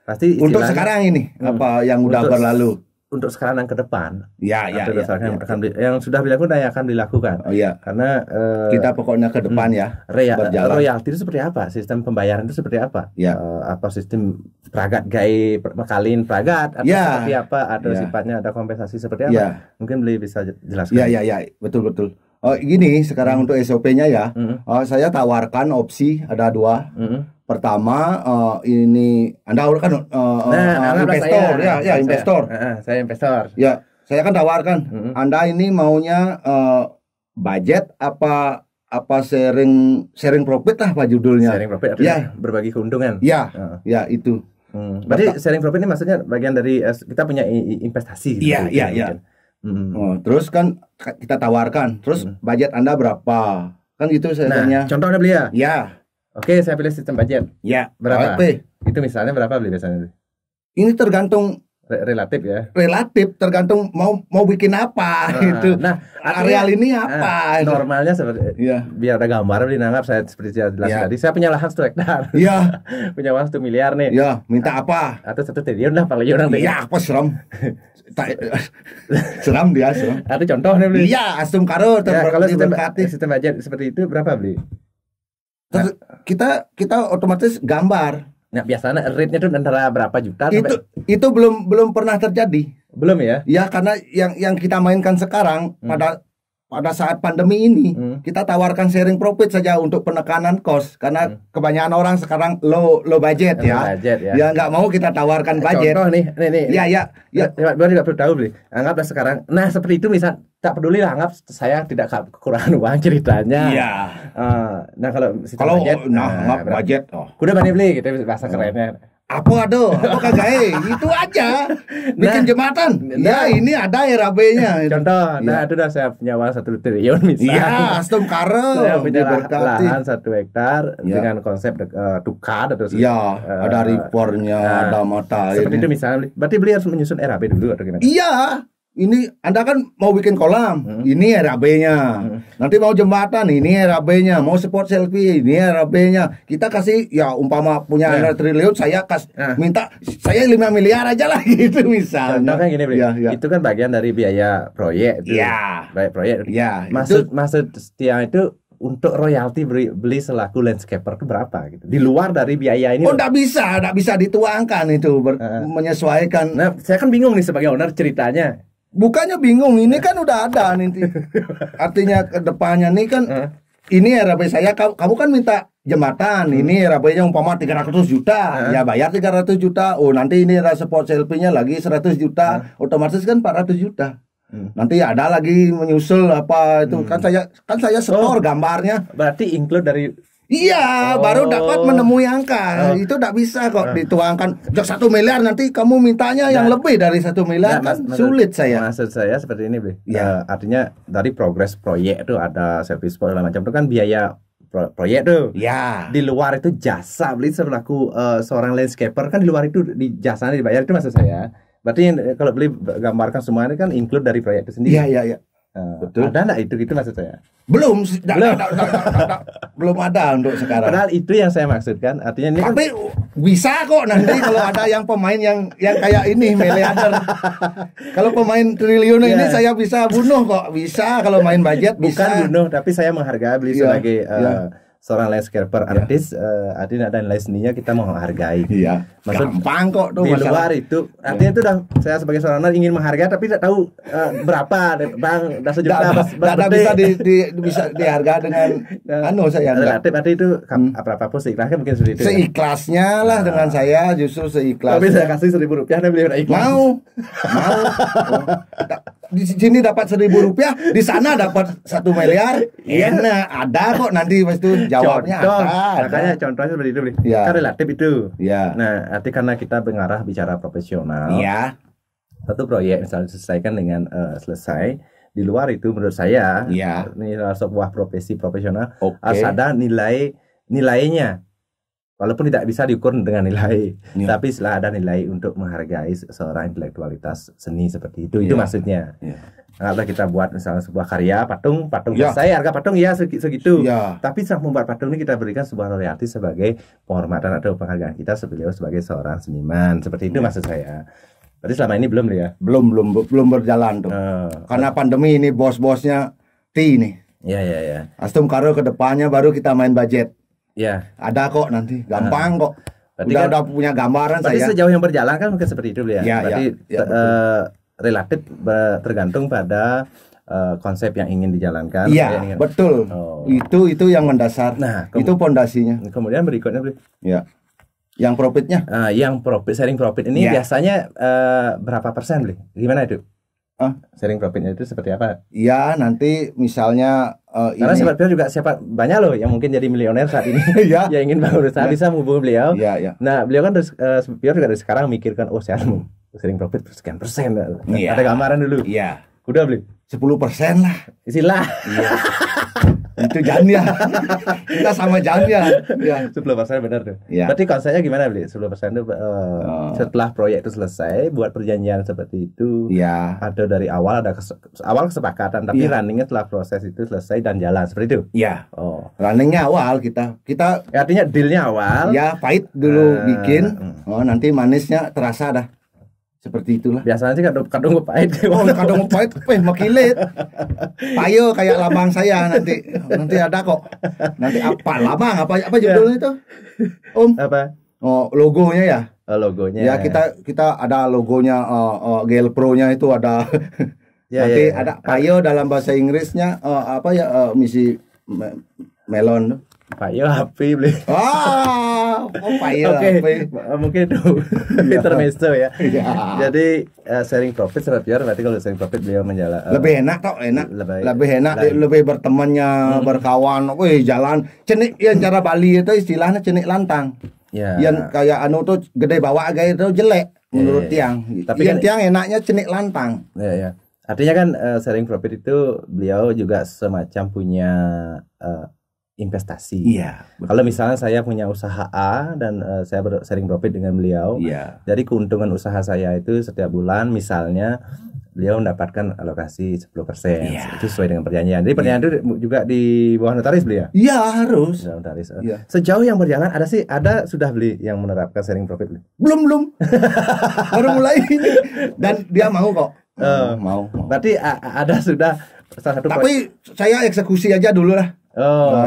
Speaker 1: Pasti
Speaker 2: untuk sekarang ini apa yang udah berlalu.
Speaker 1: Untuk sekarang dan ke depan, yang sudah dilakukan dan yang akan dilakukan. Karena
Speaker 2: kita pokoknya ke depan
Speaker 1: royalti itu seperti apa? Sistem pembayaran itu seperti apa? Apa sistem pragat gaib, mekalin pragat atau seperti apa? Atau sifatnya ada kompensasi seperti apa? Mungkin beli bisa jelaskan.
Speaker 2: Betul. Gini sekarang untuk SOP-nya saya tawarkan opsi ada 2. Pertama ini Anda kan investor investor.
Speaker 1: Saya investor.
Speaker 2: Saya kan tawarkan Anda ini maunya budget apa sharing profit lah Pak judulnya.
Speaker 1: Sharing profit artinya berbagi keuntungan.
Speaker 2: Itu.
Speaker 1: Berarti sharing profit ini maksudnya bagian dari kita punya investasi.
Speaker 2: Terus kan kita tawarkan. Terus budget Anda berapa? Kan gitu sebenarnya.
Speaker 1: Contohnya beli
Speaker 2: ya.
Speaker 1: Oke, saya pilih sistem budget. Berapa? Itu misalnya berapa beli biasanya?
Speaker 2: Ini tergantung
Speaker 1: relatif ya.
Speaker 2: Relatif tergantung mau bikin apa gitu. Areal ini apa?
Speaker 1: Normalnya seperti biar ada gambar beli nanggap saya seperti jelas tadi. Saya punya lahan 1 hektar. Punya uang 1 miliar nih.
Speaker 2: Minta apa?
Speaker 1: Atau 1 triliun lah paling orang.
Speaker 2: Apa seram? Seram dia.
Speaker 1: Ada contohnya beli.
Speaker 2: Asum karo.
Speaker 1: Kalau sistem budget seperti itu berapa beli?
Speaker 2: Kita otomatis gambar.
Speaker 1: Nah, biasanya rate-nya itu antara berapa juta?
Speaker 2: Itu belum pernah terjadi.
Speaker 1: Belum ya?
Speaker 2: Ya, karena yang kita mainkan sekarang pada saat pandemi ini kita tawarkan sharing profit saja untuk penekanan cost karena kebanyakan orang sekarang low budget ya nggak mau kita tawarkan budget.
Speaker 1: Contoh nih. Baru juga perlu tahu beli. Anggaplah sekarang. Nah seperti itu misal tak peduli lah anggap saya tidak kekurangan uang ceritanya. Nah kalau budget,
Speaker 2: budget.
Speaker 1: Kuda bani beli gitu bahasa kerennya.
Speaker 2: Apa kagak itu aja bikin jembatan. Ini ada RAB-nya.
Speaker 1: Contoh, itu udah saya punya uang 1 triliun misalnya.
Speaker 2: Astum karo.
Speaker 1: Saya punya lahan 1 hektar dengan konsep tukar atau
Speaker 2: ada reportnya, ada mata.
Speaker 1: Seperti itu misalnya. Berarti beli harus menyusun RAB dulu atau gimana?
Speaker 2: Iya. ini Anda kan mau bikin kolam, ini RAB-nya. Nanti mau jembatan, ini RAB-nya. Mau spot selfie, ini RAB-nya. Kita kasih ya umpama punya 1 triliun, saya minta saya 5 miliar aja lah gitu misalnya.
Speaker 1: Contoh kan gini, itu kan bagian dari biaya proyek itu. Baik proyek. Maksud Setia itu untuk royalti beli selaku landscaper itu berapa gitu? Di luar dari biaya ini.
Speaker 2: Oh, enggak bisa dituangkan itu menyesuaikan.
Speaker 1: Nah, saya kan bingung nih sebagai owner ceritanya.
Speaker 2: Bukannya bingung, ini kan udah ada nanti. Artinya ke depannya nih kan ini RAB saya, kamu kan minta jembatan, ini RAB-nya umpama 300 juta, ya bayar 300 juta. Oh, nanti ini ada spot selfie-nya lagi 100 juta, otomatis kan 400 juta. Nanti ada lagi menyusul apa itu kan saya setor gambarnya.
Speaker 1: Berarti include dari
Speaker 2: baru dapat menemui angka. Itu tidak bisa kok dituangkan 1 miliar nanti kamu mintanya yang lebih dari 1 miliar kan sulit saya.
Speaker 1: Maksud saya seperti ini, artinya dari progres proyek itu ada service spot segala macam itu kan biaya proyek tuh. Di luar itu jasa beli selaku seorang landscaper kan di luar itu di jasanya dibayar, itu maksud saya. Berarti kalau beli gambarkan semuanya kan include dari proyek itu sendiri.
Speaker 2: Iya. Betul.
Speaker 1: Ada nggak itu maksud saya?
Speaker 2: Belum ada untuk sekarang.
Speaker 1: Padahal itu yang saya maksudkan. Artinya ini
Speaker 2: tapi bisa kok nanti kalau ada yang pemain yang kayak ini miliarder. Kalau pemain triliun ini saya bisa bunuh kok. Bisa kalau main budget bisa.
Speaker 1: Bukan bunuh, tapi saya menghargai beli sebagai seorang landscaper artis, artinya ada nilai seninya kita mau menghargai.
Speaker 2: Maksud gampang kok tuh.
Speaker 1: Di luar itu, artinya itu udah saya sebagai seorang owner ingin menghargai tapi tidak tahu berapa, bang, udah sejuta.
Speaker 2: Bisa dihargai dengan saya
Speaker 1: relatif. Berarti itu apapun seikhlasnya mungkin seperti itu.
Speaker 2: Seikhlasnya lah dengan saya justru seikhlasnya.
Speaker 1: Tapi saya kasih 1.000 rupiah dan beliau ikhlas.
Speaker 2: Mau. Di sini dapat 1.000 rupiah, di sana dapat 1 miliar. Ada kok nanti pas itu jawabnya ada.
Speaker 1: Makanya contohnya seperti itu, kan relatif itu. Nah, arti karena kita mengarah bicara profesional. Satu proyek misalnya diselesaikan dengan selesai. Di luar itu menurut saya, ini sebuah profesi profesional harus ada nilainya. Walaupun tidak bisa diukur dengan nilai, tapi setelah ada nilai untuk menghargai seorang intelektualitas seni seperti itu. Itu maksudnya. Kalau kita buat misalnya sebuah karya patung selesai, harga patung segitu. Tapi saat membuat patung ini kita berikan sebuah royalti sebagai penghormatan atau penghargaan kita sebagai seorang seniman. Seperti itu maksud saya. Berarti selama ini belum ya?
Speaker 2: Belum berjalan tuh. Karena pandemi ini bos-bosnya nih. Astum Karo ke depannya baru kita main budget. Ada kok nanti, gampang kok. Udah punya gambaran saya.
Speaker 1: Tapi sejauh yang berjalan kan mungkin seperti itu ya. Berarti relatif tergantung pada konsep yang ingin dijalankan.
Speaker 2: Betul. Itu yang mendasar. Nah, itu pondasinya.
Speaker 1: Kemudian berikutnya,
Speaker 2: yang profitnya.
Speaker 1: Sharing profit ini biasanya berapa persen, Bli? Gimana itu? Sharing profitnya itu seperti apa?
Speaker 2: Nanti misalnya
Speaker 1: karena sahabat beliau juga banyak loh yang mungkin jadi milioner saat ini. yang ingin bangun usaha bisa menghubungi beliau. Nah, beliau kan beliau juga dari sekarang mikirkan saya mau sharing profit sekian persen. Ada gambaran dulu. Udah beli
Speaker 2: 10% lah.
Speaker 1: Istilah.
Speaker 2: Itu jangan kita sama jangan
Speaker 1: 10% benar tuh. Berarti konsepnya gimana beli 10% itu setelah proyek itu selesai buat perjanjian seperti itu. Atau dari awal ada awal kesepakatan tapi runningnya setelah proses itu selesai dan jalan seperti itu.
Speaker 2: Runningnya awal kita
Speaker 1: artinya dealnya awal.
Speaker 2: Pahit dulu bikin. Nanti manisnya terasa dah. Seperti itulah.
Speaker 1: Biasanya sih kadung pahit.
Speaker 2: Kadung pahit, makilit. Payo kayak lambang saya nanti ada kok. Nanti lambang apa judulnya itu?
Speaker 1: Apa?
Speaker 2: Logonya ya.
Speaker 1: Logonya.
Speaker 2: Kita ada logonya GL Pro-nya itu ada. Nanti ada payo dalam bahasa Inggrisnya misi melon.
Speaker 1: Payo HP beli.
Speaker 2: Payo
Speaker 1: HP. Mungkin itu intermezzo ya. Jadi sharing profit berarti kalau sharing profit beliau menjalan
Speaker 2: lebih enak lebih enak lebih bertemannya berkawan. Jalan cenik yang cara Bali itu istilahnya cenik lantang. Yang kayak tuh gede bawa kayak itu jelek menurut tiang. Tapi yang tiang enaknya cenik lantang.
Speaker 1: Artinya kan sharing profit itu beliau juga semacam punya investasi. Kalau misalnya saya punya usaha A dan saya sharing profit dengan beliau, jadi keuntungan usaha saya itu setiap bulan misalnya beliau mendapatkan alokasi 10%.
Speaker 2: Iya.
Speaker 1: Itu sesuai dengan perjanjian. Jadi perjanjian itu juga di bawah notaris beliau.
Speaker 2: Iya harus.
Speaker 1: Notaris.
Speaker 2: Iya.
Speaker 1: Sejauh yang berjalan ada sudah beli yang menerapkan sharing profit beli?
Speaker 2: Belum. Baru mulai ini. Dan dia mau kok. Mau.
Speaker 1: Berarti ada sudah salah satu.
Speaker 2: Tapi saya eksekusi aja dulu lah.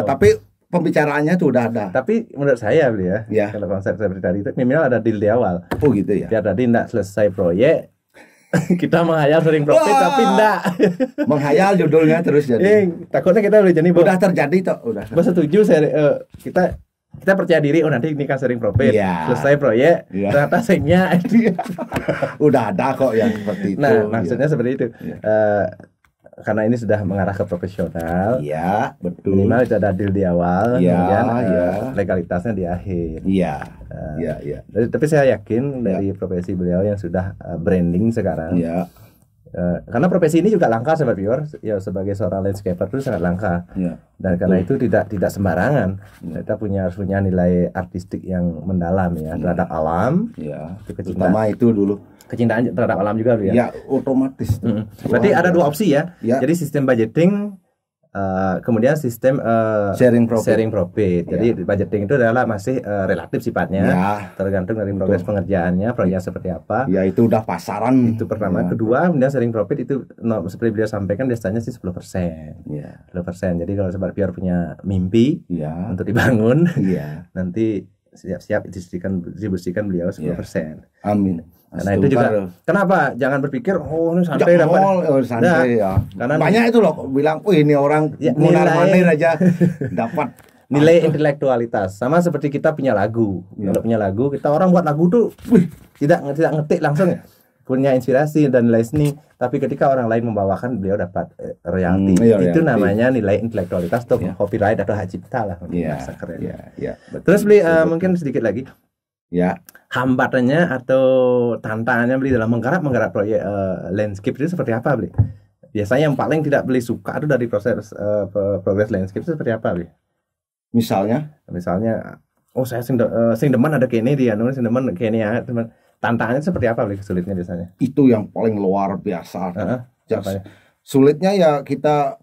Speaker 2: Tapi pembicaraannya tuh udah ada.
Speaker 1: Tapi menurut saya beli
Speaker 2: Ya.
Speaker 1: kalau konsep seperti tadi itu minimal ada deal di awal.
Speaker 2: Oh gitu ya.
Speaker 1: Biar tadi enggak selesai proyek kita menghayal sharing profit tapi enggak.
Speaker 2: Menghayal judulnya terus jadi.
Speaker 1: Takutnya kita udah jadi
Speaker 2: Udah terjadi toh, udah.
Speaker 1: Gue setuju kita percaya diri nanti ini kan sharing profit.
Speaker 2: Iya.
Speaker 1: Selesai proyek ternyata sharingnya
Speaker 2: udah ada kok yang seperti itu.
Speaker 1: Nah, maksudnya seperti itu. Karena ini sudah mengarah ke profesional.
Speaker 2: Iya, betul.
Speaker 1: Minimal itu ada deal di awal,
Speaker 2: Iya,
Speaker 1: kemudian
Speaker 2: iya.
Speaker 1: legalitasnya di akhir.
Speaker 2: Iya. Iya.
Speaker 1: Tapi saya yakin dari profesi beliau yang sudah branding sekarang.
Speaker 2: Iya.
Speaker 1: Karena profesi ini juga langka sobat viewer, ya sebagai seorang landscaper itu sangat langka.
Speaker 2: Iya.
Speaker 1: Dan karena itu tidak sembarangan. Kita harus punya nilai artistik yang mendalam ya terhadap alam.
Speaker 2: Iya.
Speaker 1: Itu
Speaker 2: Terutama itu dulu.
Speaker 1: Kecintaan terhadap alam juga ya.
Speaker 2: Ya, otomatis.
Speaker 1: Berarti ada dua opsi ya. Jadi sistem budgeting kemudian sistem sharing profit. Jadi budgeting itu adalah masih relatif sifatnya, tergantung dari progres pengerjaannya, proyeknya seperti apa.
Speaker 2: Ya itu udah pasaran.
Speaker 1: Itu pertama. Kedua, kemudian sharing profit itu seperti beliau sampaikan biasanya sih 10%.
Speaker 2: Iya.
Speaker 1: 10%. Jadi kalau sobat Pior punya mimpi untuk dibangun, nanti siap-siap dibersihkan beliau 10%.
Speaker 2: Amin.
Speaker 1: Karena itu juga kenapa jangan berpikir ini santai dapat
Speaker 2: santai ya.
Speaker 1: Karena
Speaker 2: banyak itu loh bilang ini orang munar-manir aja dapat
Speaker 1: nilai intelektualitas sama seperti kita punya lagu. Kalau punya lagu kita orang buat lagu tuh tidak ngetik langsung ya. Punya inspirasi dan nilai seni, tapi ketika orang lain membawakan beliau dapat royalti. Itu namanya nilai intelektualitas atau copyright atau hak cipta lah. Keren. Terus beli mungkin sedikit lagi. Hambatannya atau tantangannya beli dalam menggarap proyek landscape itu seperti apa beli? Biasanya yang paling tidak beli suka itu dari proses progres landscape itu seperti apa beli?
Speaker 2: Misalnya,
Speaker 1: saya sing demen ada kayak ini dia, sing demen kayak ini ya, teman. Tantangannya seperti apa beli kesulitnya biasanya?
Speaker 2: Itu yang paling luar biasa. Sulitnya ya kita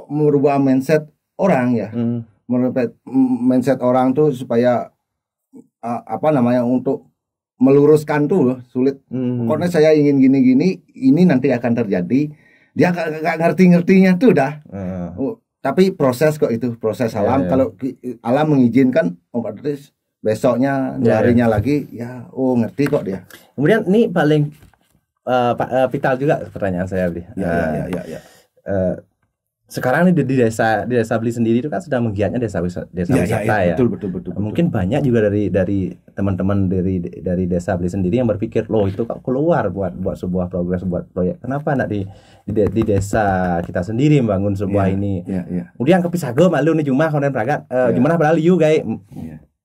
Speaker 2: merubah mindset orang ya, merubah mindset orang tuh supaya untuk meluruskan tuh sulit. Pokoknya saya ingin gini-gini, ini nanti akan terjadi. Dia gak ngerti-ngertinya tuh dah. Tapi proses kok itu, proses alam. Kalau alam mengizinkan, otomatis besoknya nyarinya lagi, ngerti kok dia.
Speaker 1: Kemudian ini paling vital juga pertanyaan saya, Bli. Sekarang ini di desa Beli sendiri itu kan sudah menggiatnya desa wisata ya.
Speaker 2: Betul.
Speaker 1: Mungkin banyak juga dari teman-teman dari desa Beli sendiri yang berpikir, loh itu kok keluar buat sebuah progres, buat proyek. Kenapa enggak di desa kita sendiri membangun sebuah ini. Kemudian ke Pisago malu nih Jumah konen pragat. Gimana padahal you guys.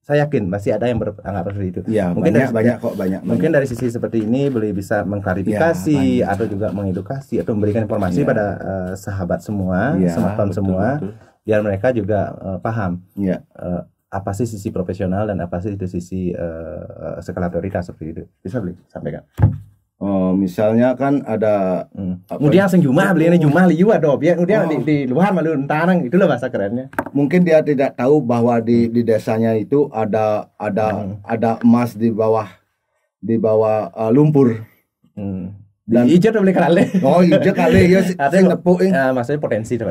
Speaker 1: Saya yakin masih ada yang beranggap seperti itu.
Speaker 2: Mungkin banyak.
Speaker 1: Mungkin dari sisi seperti ini boleh bisa mengklarifikasi atau juga mengedukasi atau memberikan informasi pada sahabat semua, teman semua, biar mereka juga paham apa sih sisi profesional dan apa sih itu sisi skala prioritas seperti itu. Bisa beli sampaikan.
Speaker 2: Misalnya kan ada
Speaker 1: kemudian sing Jumah beli ini Jumah liu ada objek kemudian di luar malu tanang itu loh bahasa kerennya.
Speaker 2: Mungkin dia tidak tahu bahwa di desanya itu ada emas di bawah lumpur.
Speaker 1: Dan hijau udah beli kali.
Speaker 2: Hijau kali ya sing nepuk
Speaker 1: maksudnya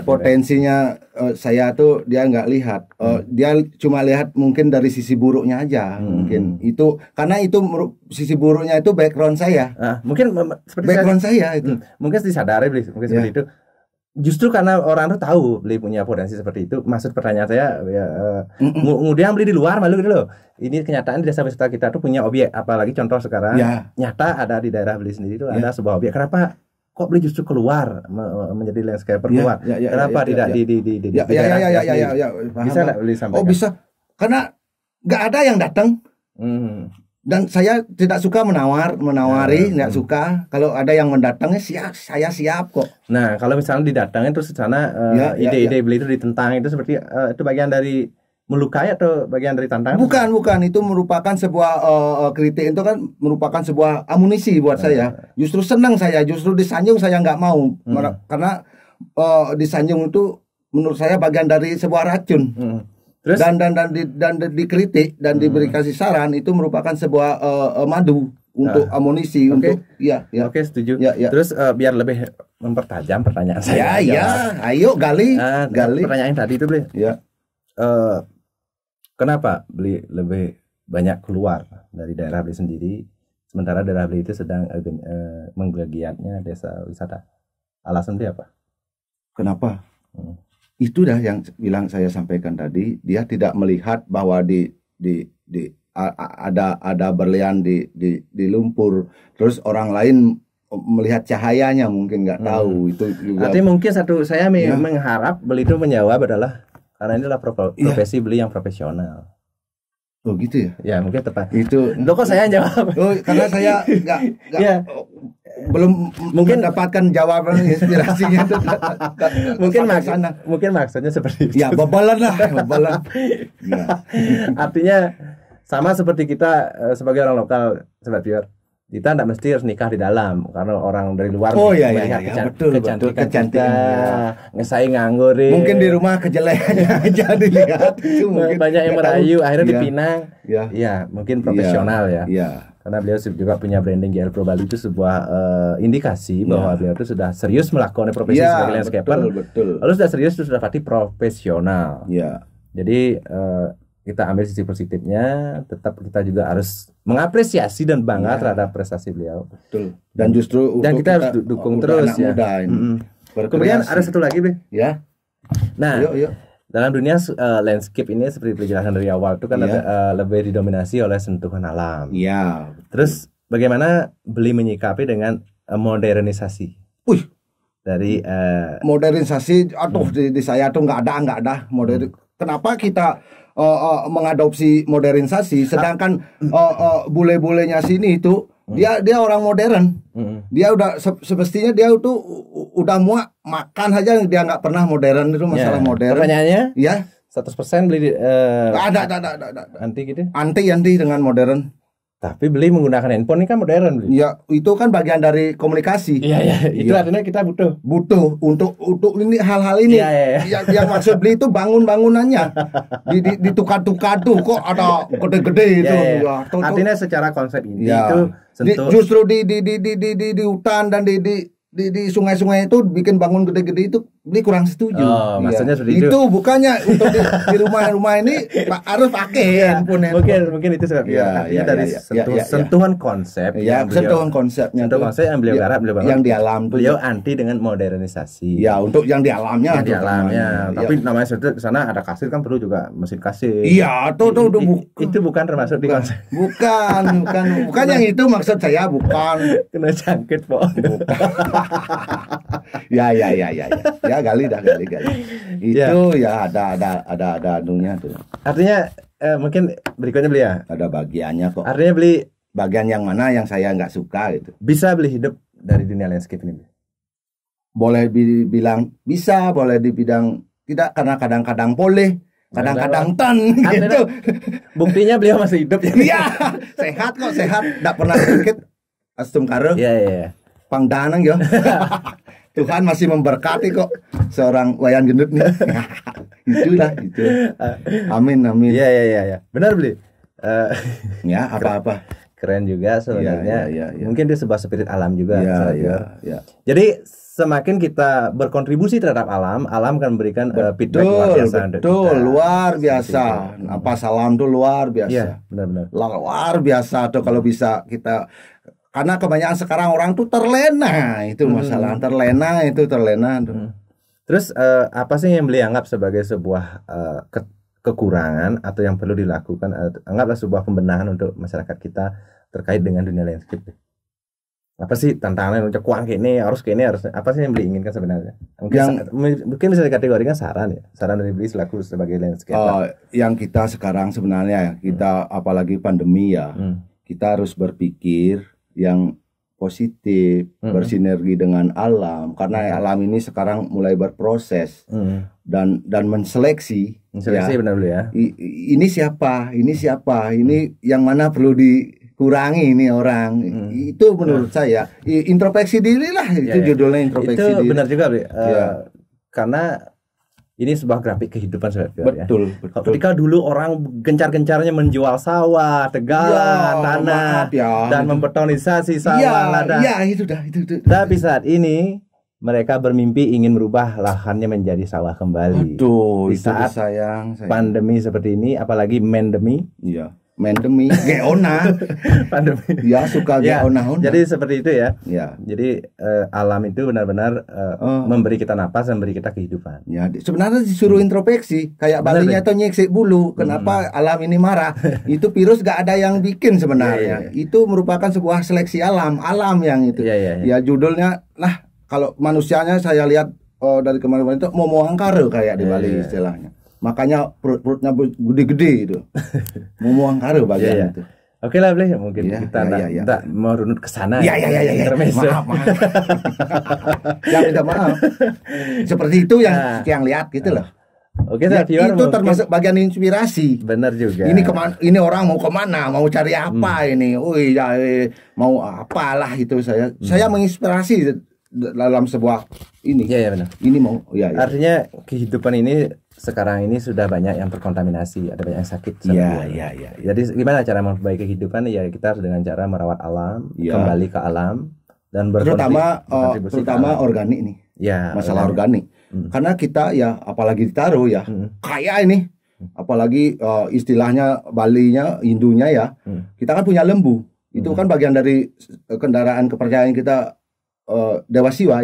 Speaker 2: potensinya saya tuh dia nggak lihat. Dia cuma lihat mungkin dari sisi buruknya aja. Mungkin itu karena itu sisi buruknya itu background saya.
Speaker 1: Mungkin seperti
Speaker 2: background saya itu.
Speaker 1: Mungkin disadari mungkin seperti itu. Justru karena orang tuh tahu beli punya potensi seperti itu. Maksud pertanyaan saya kemudian beli di luar malu gitu loh. Ini kenyataan di desa wisata kita tuh punya objek, apalagi contoh sekarang nyata ada di daerah Beli sendiri itu ada sebuah objek. Kenapa kok Beli justru keluar menjadi landscaper keluar? Kenapa tidak di bisa enggak Beli sampaikan?
Speaker 2: Bisa. Karena nggak ada yang datang. Dan saya tidak suka menawari, nggak suka. Kalau ada yang mendatangnya saya siap kok.
Speaker 1: Nah, kalau misalnya didatangin terus di sana ide-ide Beli itu ditentang itu seperti itu bagian dari melukai atau bagian dari tantangan?
Speaker 2: Bukan, itu merupakan sebuah kritik, itu kan merupakan sebuah amunisi buat saya. Justru senang saya, justru disanjung saya nggak mau, karena disanjung itu menurut saya bagian dari sebuah racun. Terus? Dan dikritik dan diberi kasih saran itu merupakan sebuah madu untuk amunisi, untuk
Speaker 1: Oke, setuju. Terus biar lebih mempertajam pertanyaan saya.
Speaker 2: Ayo gali.
Speaker 1: Pertanyaan tadi itu, Bli.
Speaker 2: Ya.
Speaker 1: Kenapa Bli lebih banyak keluar dari daerah Bli sendiri, sementara daerah Bli itu sedang menggeliatnya desa wisata? Alasan Bli apa?
Speaker 2: Kenapa? Itu dah yang bilang saya sampaikan tadi. Dia tidak melihat bahwa ada berlian di lumpur. Terus orang lain melihat cahayanya, mungkin nggak tahu. Itu juga.
Speaker 1: Artinya mungkin saya mengharap Bli itu menjawab adalah karena inilah profesi Bli yang profesional.
Speaker 2: Oh gitu ya?
Speaker 1: Ya mungkin tepat.
Speaker 2: Itu.
Speaker 1: Loh kok saya yang jawab?
Speaker 2: Oh, karena saya nggak belum mungkin mendapatkan jawaban inspirasinya itu.
Speaker 1: Mungkin maksudnya seperti itu.
Speaker 2: Ya, bebalan. Ya.
Speaker 1: Artinya sama seperti kita sebagai orang lokal, Sobat Viewer. Kita tidak mesti harus nikah di dalam karena orang dari luar melihat kecantikan kita, ngesai nganggur.
Speaker 2: Mungkin di rumah kejelekannya aja dilihat.
Speaker 1: Banyak yang merayu, akhirnya dipinang. Ya, mungkin profesional ya. Karena beliau juga punya branding GL Pro Bali, itu sebuah indikasi bahwa beliau itu sudah serius melakukan profesi sebagai landscaper.
Speaker 2: Betul.
Speaker 1: Lalu sudah serius itu sudah pasti profesional.
Speaker 2: Ya.
Speaker 1: Jadi kita ambil sisi positifnya, tetap kita juga harus mengapresiasi dan bangga terhadap prestasi beliau.
Speaker 2: Betul. Dan justru
Speaker 1: kita harus dukung terus ya. Kemudian ada satu lagi, Be.
Speaker 2: Ya.
Speaker 1: Nah, dalam dunia landscape ini seperti dijelaskan dari awal itu kan lebih didominasi oleh sentuhan alam.
Speaker 2: Iya.
Speaker 1: Terus bagaimana Bli menyikapi dengan modernisasi? Dari
Speaker 2: modernisasi, di saya tuh nggak ada modern. Kenapa kita mengadopsi modernisasi, sedangkan bule-bulenya sini itu dia orang modern. Dia udah semestinya dia itu udah muak makan aja, dia nggak pernah modern. Itu masalah modern.
Speaker 1: Pertanyaannya?
Speaker 2: Ya.
Speaker 1: 100% Bli
Speaker 2: ada.
Speaker 1: Anti gitu?
Speaker 2: Anti dengan modern.
Speaker 1: Tapi Bli menggunakan handphone ini kan modern, Bli.
Speaker 2: Ya, itu kan bagian dari komunikasi.
Speaker 1: Iya. Itu artinya kita butuh
Speaker 2: untuk ini hal-hal ini. Yang maksud Bli itu bangunannya. Ditukar-tukar tuh kok ada gede-gede itu.
Speaker 1: Artinya secara konsep ini itu
Speaker 2: justru di hutan dan di sungai-sungai itu bikin bangun gede-gede itu Bli kurang setuju.
Speaker 1: Maksudnya seperti itu.
Speaker 2: Itu bukannya untuk di rumah-rumah ini harus pakai handphone.
Speaker 1: Mungkin itu sebabnya. Dari sentuhan konsep.
Speaker 2: Sentuhan konsepnya.
Speaker 1: Sentuhan konsep yang beliau garap,
Speaker 2: yang di alam.
Speaker 1: Beliau anti dengan modernisasi.
Speaker 2: Ya, untuk yang di alamnya.
Speaker 1: Yang di alamnya. Tapi namanya seperti sana ada kasir kan perlu juga mesin kasir.
Speaker 2: Iya,
Speaker 1: itu bukan termasuk di konsep.
Speaker 2: Bukan yang itu maksud saya, bukan.
Speaker 1: Kena jangkit, Pak.
Speaker 2: Ya, gali. Itu ada anunya tuh.
Speaker 1: Artinya mungkin berikutnya Bli ya.
Speaker 2: Ada bagiannya kok.
Speaker 1: Artinya Bli
Speaker 2: bagian yang mana yang saya nggak suka gitu.
Speaker 1: Bisa Bli hidup dari dunia landscape ini?
Speaker 2: Boleh dibilang bisa, boleh dibilang tidak, karena kadang-kadang boleh, kadang-kadang gitu.
Speaker 1: Buktinya beliau masih hidup ya.
Speaker 2: Iya, sehat, enggak pernah sakit. Astum karo.
Speaker 1: Iya.
Speaker 2: Pangdanang ya. Tuhan masih memberkati kok seorang wayan gendut nih. Itulah itu. Amin.
Speaker 1: Iya. Benar Bli.
Speaker 2: Ya, apa-apa.
Speaker 1: Keren juga sebenarnya.
Speaker 2: Iya.
Speaker 1: Mungkin dia sebuah spirit alam juga.
Speaker 2: Iya.
Speaker 1: Jadi semakin kita berkontribusi terhadap alam akan memberikan feedback luar biasa.
Speaker 2: Betul, luar biasa. Apa salam tuh luar biasa.
Speaker 1: Iya, benar.
Speaker 2: Luar biasa tuh kalau bisa kita. Karena kebanyakan sekarang orang tuh terlena, itu masalah terlena.
Speaker 1: Terus apa sih yang beliau anggap sebagai sebuah kekurangan atau yang perlu dilakukan? Anggaplah sebuah pembenahan untuk masyarakat kita terkait dengan dunia landscape. Apa sih tantangan untuk kuang ini harus apa sih yang beliau inginkan sebenarnya? Mungkin bisa dikategorikan saran dari beliau selaku sebagai landscaper.
Speaker 2: Yang kita sekarang sebenarnya kita apalagi pandemi ya, kita harus berpikir yang positif, bersinergi dengan alam, karena alam ini sekarang mulai berproses dan menseleksi.
Speaker 1: Seleksi benar dulu ya.
Speaker 2: Ini siapa, ini yang mana perlu dikurangi ini orang. Itu menurut saya introspeksi diri lah, itu judulnya introspeksi
Speaker 1: itu
Speaker 2: diri.
Speaker 1: Benar juga, karena ini sebuah grafik kehidupan sebenarnya.
Speaker 2: Betul.
Speaker 1: Ketika dulu orang gencar-gencarnya menjual sawah, tegalan, tanah, dan membetonisasi sawah, ladang.
Speaker 2: Itu.
Speaker 1: Tapi saat ini mereka bermimpi ingin merubah lahannya menjadi sawah kembali.
Speaker 2: Aduh,
Speaker 1: di saat
Speaker 2: sayang.
Speaker 1: Pandemi seperti ini, apalagi mendemi.
Speaker 2: Iya. Mendemi, geona,
Speaker 1: pandemi.
Speaker 2: Ya suka geona.
Speaker 1: Jadi seperti itu ya.
Speaker 2: Ya.
Speaker 1: Jadi alam itu benar-benar memberi kita napas dan memberi kita kehidupan.
Speaker 2: Ya, sebenarnya disuruh introspeksi, kayak balinya atau nyeksik bulu. Kenapa alam ini marah? Itu virus gak ada yang bikin sebenarnya. Itu merupakan sebuah seleksi alam yang itu. Ya judulnya lah. Kalau manusianya saya lihat dari kemarin itu mau angkara kayak di Bali istilahnya. Makanya perutnya gede-gede itu. Mau angkara bagian itu.
Speaker 1: Oke lah, Bleh, mungkin kita enggak mau runut ke sana.
Speaker 2: Maaf. Ya minta maaf. Seperti itu yang lihat gitu loh.
Speaker 1: Oke,
Speaker 2: itu termasuk bagian inspirasi.
Speaker 1: Benar juga.
Speaker 2: Ini orang mau kemana, mau cari apa ini? Mau apalah itu saya menginspirasi dalam sebuah ini.
Speaker 1: Iya benar.
Speaker 2: Ini mau.
Speaker 1: Artinya kehidupan ini sekarang ini sudah banyak yang terkontaminasi, ada banyak yang sakit.
Speaker 2: Iya.
Speaker 1: Jadi gimana cara memperbaiki kehidupan? Ya kita harus dengan cara merawat alam, kembali ke alam dan terutama organik nih. Ya,
Speaker 2: masalah organik. Karena kita apalagi ditaruh kayak ini. Apalagi istilahnya Balinya, Hindunya kita kan punya lembu. Itu kan bagian dari kendaraan kepercayaan kita Dewa Siwa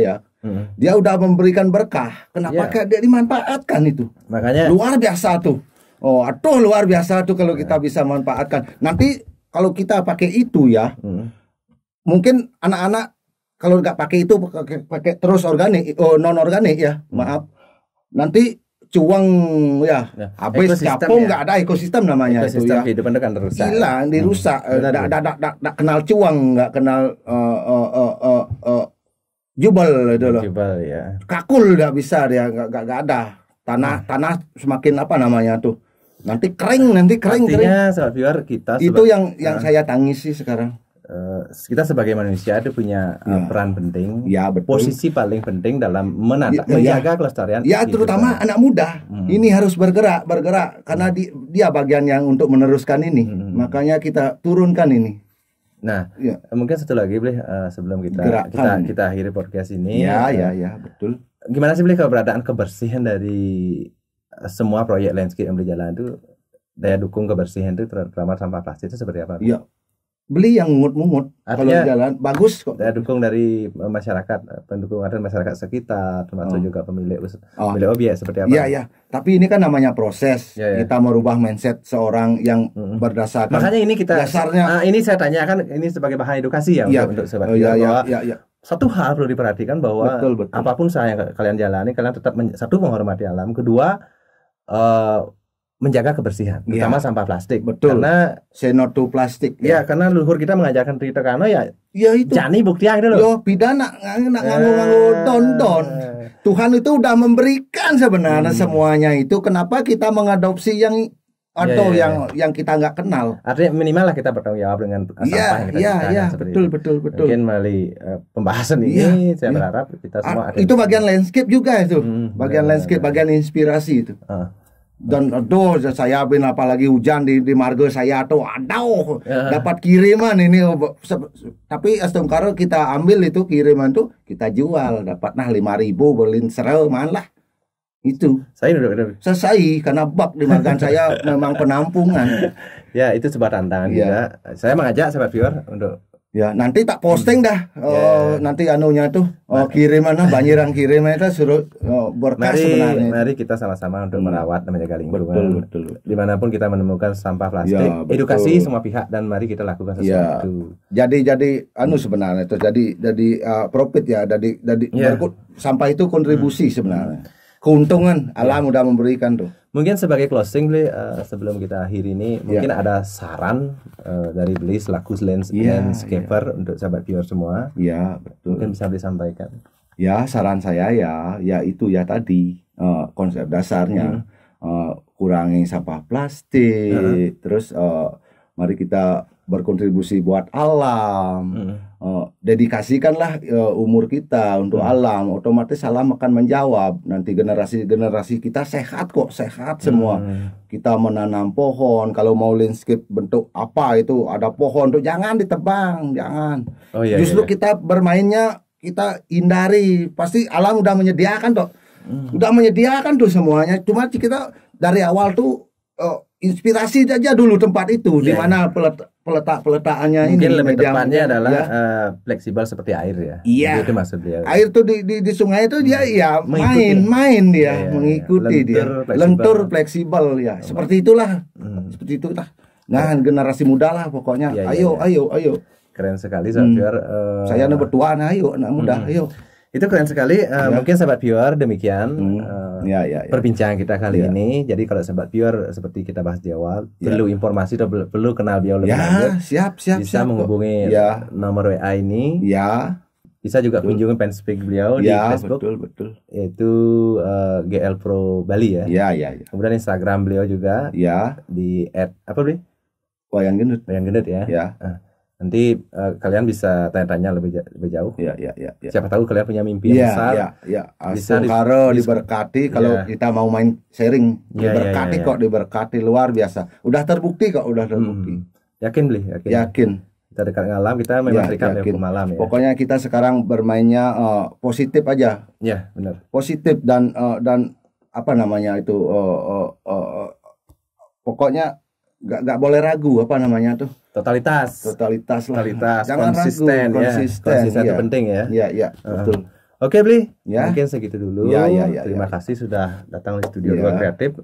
Speaker 2: dia udah memberikan berkah. Kenapa dia dimanfaatkan itu?
Speaker 1: Makanya
Speaker 2: luar biasa tuh. Luar biasa tuh kalau kita bisa manfaatkan. Nanti kalau kita pakai itu mungkin anak-anak kalau nggak pakai itu pakai terus organik, non organik maaf. Nanti cuang habis capung nggak ada ekosistem namanya itu
Speaker 1: kehidupan kan rusak.
Speaker 2: Hilang, dirusak. Nggak kenal cuang, nggak kenal jubel itu loh. Kakul nggak bisa dia, nggak ada tanah semakin apa namanya tuh nanti kering.
Speaker 1: Artinya sobat viewer kita
Speaker 2: itu yang saya tangisi sekarang.
Speaker 1: Kita sebagai manusia itu punya peran penting,
Speaker 2: betul.
Speaker 1: Posisi paling penting dalam menjaga kelestarian.
Speaker 2: Terutama anak muda ini harus bergerak karena dia bagian yang untuk meneruskan ini. Makanya kita turunkan ini.
Speaker 1: Nah, mungkin satu lagi Bleh, sebelum kita akhiri podcast ini.
Speaker 2: Ya, betul.
Speaker 1: Gimana sih Bleh keberadaan kebersihan dari semua proyek landscape yang berjalan itu, daya dukung kebersihan itu terutama sampah plastik itu seperti apa?
Speaker 2: Iya. Beli yang mungut-mungut kalau jalan bagus kok.
Speaker 1: Daya dukung dari masyarakat, pendukung dan masyarakat sekitar, termasuk juga pemilik objek seperti apa?
Speaker 2: Iya. Tapi ini kan namanya proses. Kita merubah mindset seorang yang berdasarkan.
Speaker 1: Makanya ini
Speaker 2: dasarnya.
Speaker 1: Ini saya tanyakan ini sebagai bahan edukasi untuk sobat bahwa satu hal perlu diperhatikan bahwa
Speaker 2: betul.
Speaker 1: Apapun usaha yang kalian jalani, kalian tetap satu menghormati alam, kedua menjaga kebersihan, terutama sampah plastik.
Speaker 2: Betul.
Speaker 1: Karena
Speaker 2: say no to plastik.
Speaker 1: Karena luhur kita mengajarkan Trito Kano
Speaker 2: itu.
Speaker 1: Jani bukti itu loh.
Speaker 2: Pidana nganggo don. Tuhan itu udah memberikan sebenarnya semuanya itu. Kenapa kita mengadopsi yang yang kita nggak kenal?
Speaker 1: Artinya minimal lah kita bertanggung jawab dengan sampah yang kita ciptakan.
Speaker 2: Betul.
Speaker 1: Mungkin melalui pembahasan ini saya berharap kita semua
Speaker 2: itu bagian landscape juga itu. Bagian landscape, bagian inspirasi itu. Dan saya apalagi hujan di Margo saya dapat kiriman ini, tapi astungkaro kita ambil itu kiriman tuh kita jual dapat 5.000 berlin sereman lah itu. Selesai karena bak di margan saya memang penampungan.
Speaker 1: Itu sebuah tantangan juga. Saya mengajak sahabat viewer untuk
Speaker 2: nanti tak posting dah. Nanti anunya tuh kiriman banjiran kiriman itu suruh berkah sebenarnya.
Speaker 1: Mari kita sama-sama untuk merawat dan menjaga lingkungan.
Speaker 2: Betul.
Speaker 1: Dimanapun kita menemukan sampah plastik, edukasi semua pihak dan mari kita lakukan sesuatu.
Speaker 2: Jadi sebenarnya itu jadi profit sampah itu kontribusi sebenarnya. Keuntungan alam udah memberikan tuh.
Speaker 1: Mungkin sebagai closing Bli, sebelum kita akhiri ini, mungkin ada saran dari Bli selaku landscaper untuk sahabat viewer semua.
Speaker 2: Ya, betul.
Speaker 1: Mungkin bisa disampaikan.
Speaker 2: Ya, saran saya ya itu ya tadi konsep dasarnya kurangi sampah plastik, terus mari kita berkontribusi buat alam. Dedikasikanlah umur kita untuk alam, otomatis alam akan menjawab. Nanti generasi kita sehat kok, sehat semua. Kita menanam pohon, kalau mau landscape bentuk apa itu ada pohon tuh jangan ditebang, jangan. Justru kita bermainnya kita hindari, pasti alam udah menyediakan tuh. Udah menyediakan tuh semuanya. Cuma kita dari awal tuh inspirasi aja dulu tempat itu di mana peletakannya.
Speaker 1: Mungkin lebih tepatnya adalah fleksibel seperti air ya.
Speaker 2: Iya.
Speaker 1: Itu maksudnya.
Speaker 2: Air tuh di sungai itu dia ya main dia, mengikuti dia. Lentur, fleksibel ya. Seperti itulah. Seperti itulah. Nah, generasi muda lah pokoknya. Ayo.
Speaker 1: Keren sekali sahabat viewer.
Speaker 2: Saya anak bertua, ayo anak muda, ayo.
Speaker 1: Itu keren sekali. Mungkin sahabat viewer demikian perbincangan kita kali ini. Jadi kalau sahabat viewer seperti kita bahas di awal, perlu informasi atau perlu kenal beliau lebih lanjut.
Speaker 2: Siap.
Speaker 1: Bisa menghubungi nomor WA ini. Bisa juga kunjungi fanspeak beliau di Facebook.
Speaker 2: Betul.
Speaker 1: Yaitu GL Pro Bali ya.
Speaker 2: Iya.
Speaker 1: Kemudian Instagram beliau juga. Di @ apa Bli?
Speaker 2: Wayang Gendut
Speaker 1: ya. Nanti kalian bisa tanya-tanya lebih jauh.
Speaker 2: Iya.
Speaker 1: Siapa tahu kalian punya mimpi yang besar.
Speaker 2: Bisa diberkati kalau kita mau main sharing. Diberkati kok, diberkati luar biasa. Udah terbukti.
Speaker 1: Yakin Bli?
Speaker 2: Yakin.
Speaker 1: Kita dekat dengan alam, kita memang terikat dengan malam ya.
Speaker 2: Pokoknya kita sekarang bermainnya positif aja.
Speaker 1: Ya, benar.
Speaker 2: Positif dan apa namanya itu pokoknya nggak boleh ragu apa namanya tuh.
Speaker 1: Totalitas
Speaker 2: lah. Jangan
Speaker 1: konsisten, konsisten itu penting ya.
Speaker 2: Iya, betul.
Speaker 1: Oke Bli, mungkin segitu dulu. Terima kasih sudah datang di studio Dua Kreatif.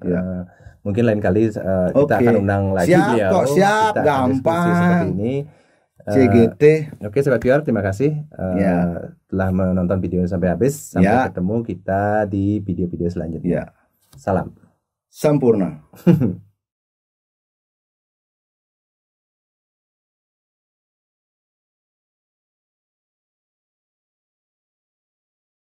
Speaker 1: Mungkin lain kali kita akan undang lagi beliau.
Speaker 2: Siap, gampang.
Speaker 1: Seperti ini.
Speaker 2: CGT.
Speaker 1: Oke Sobat Viewer, terima kasih telah menonton video sampai habis. Sampai ketemu kita di video-video selanjutnya. Salam
Speaker 2: sempurna.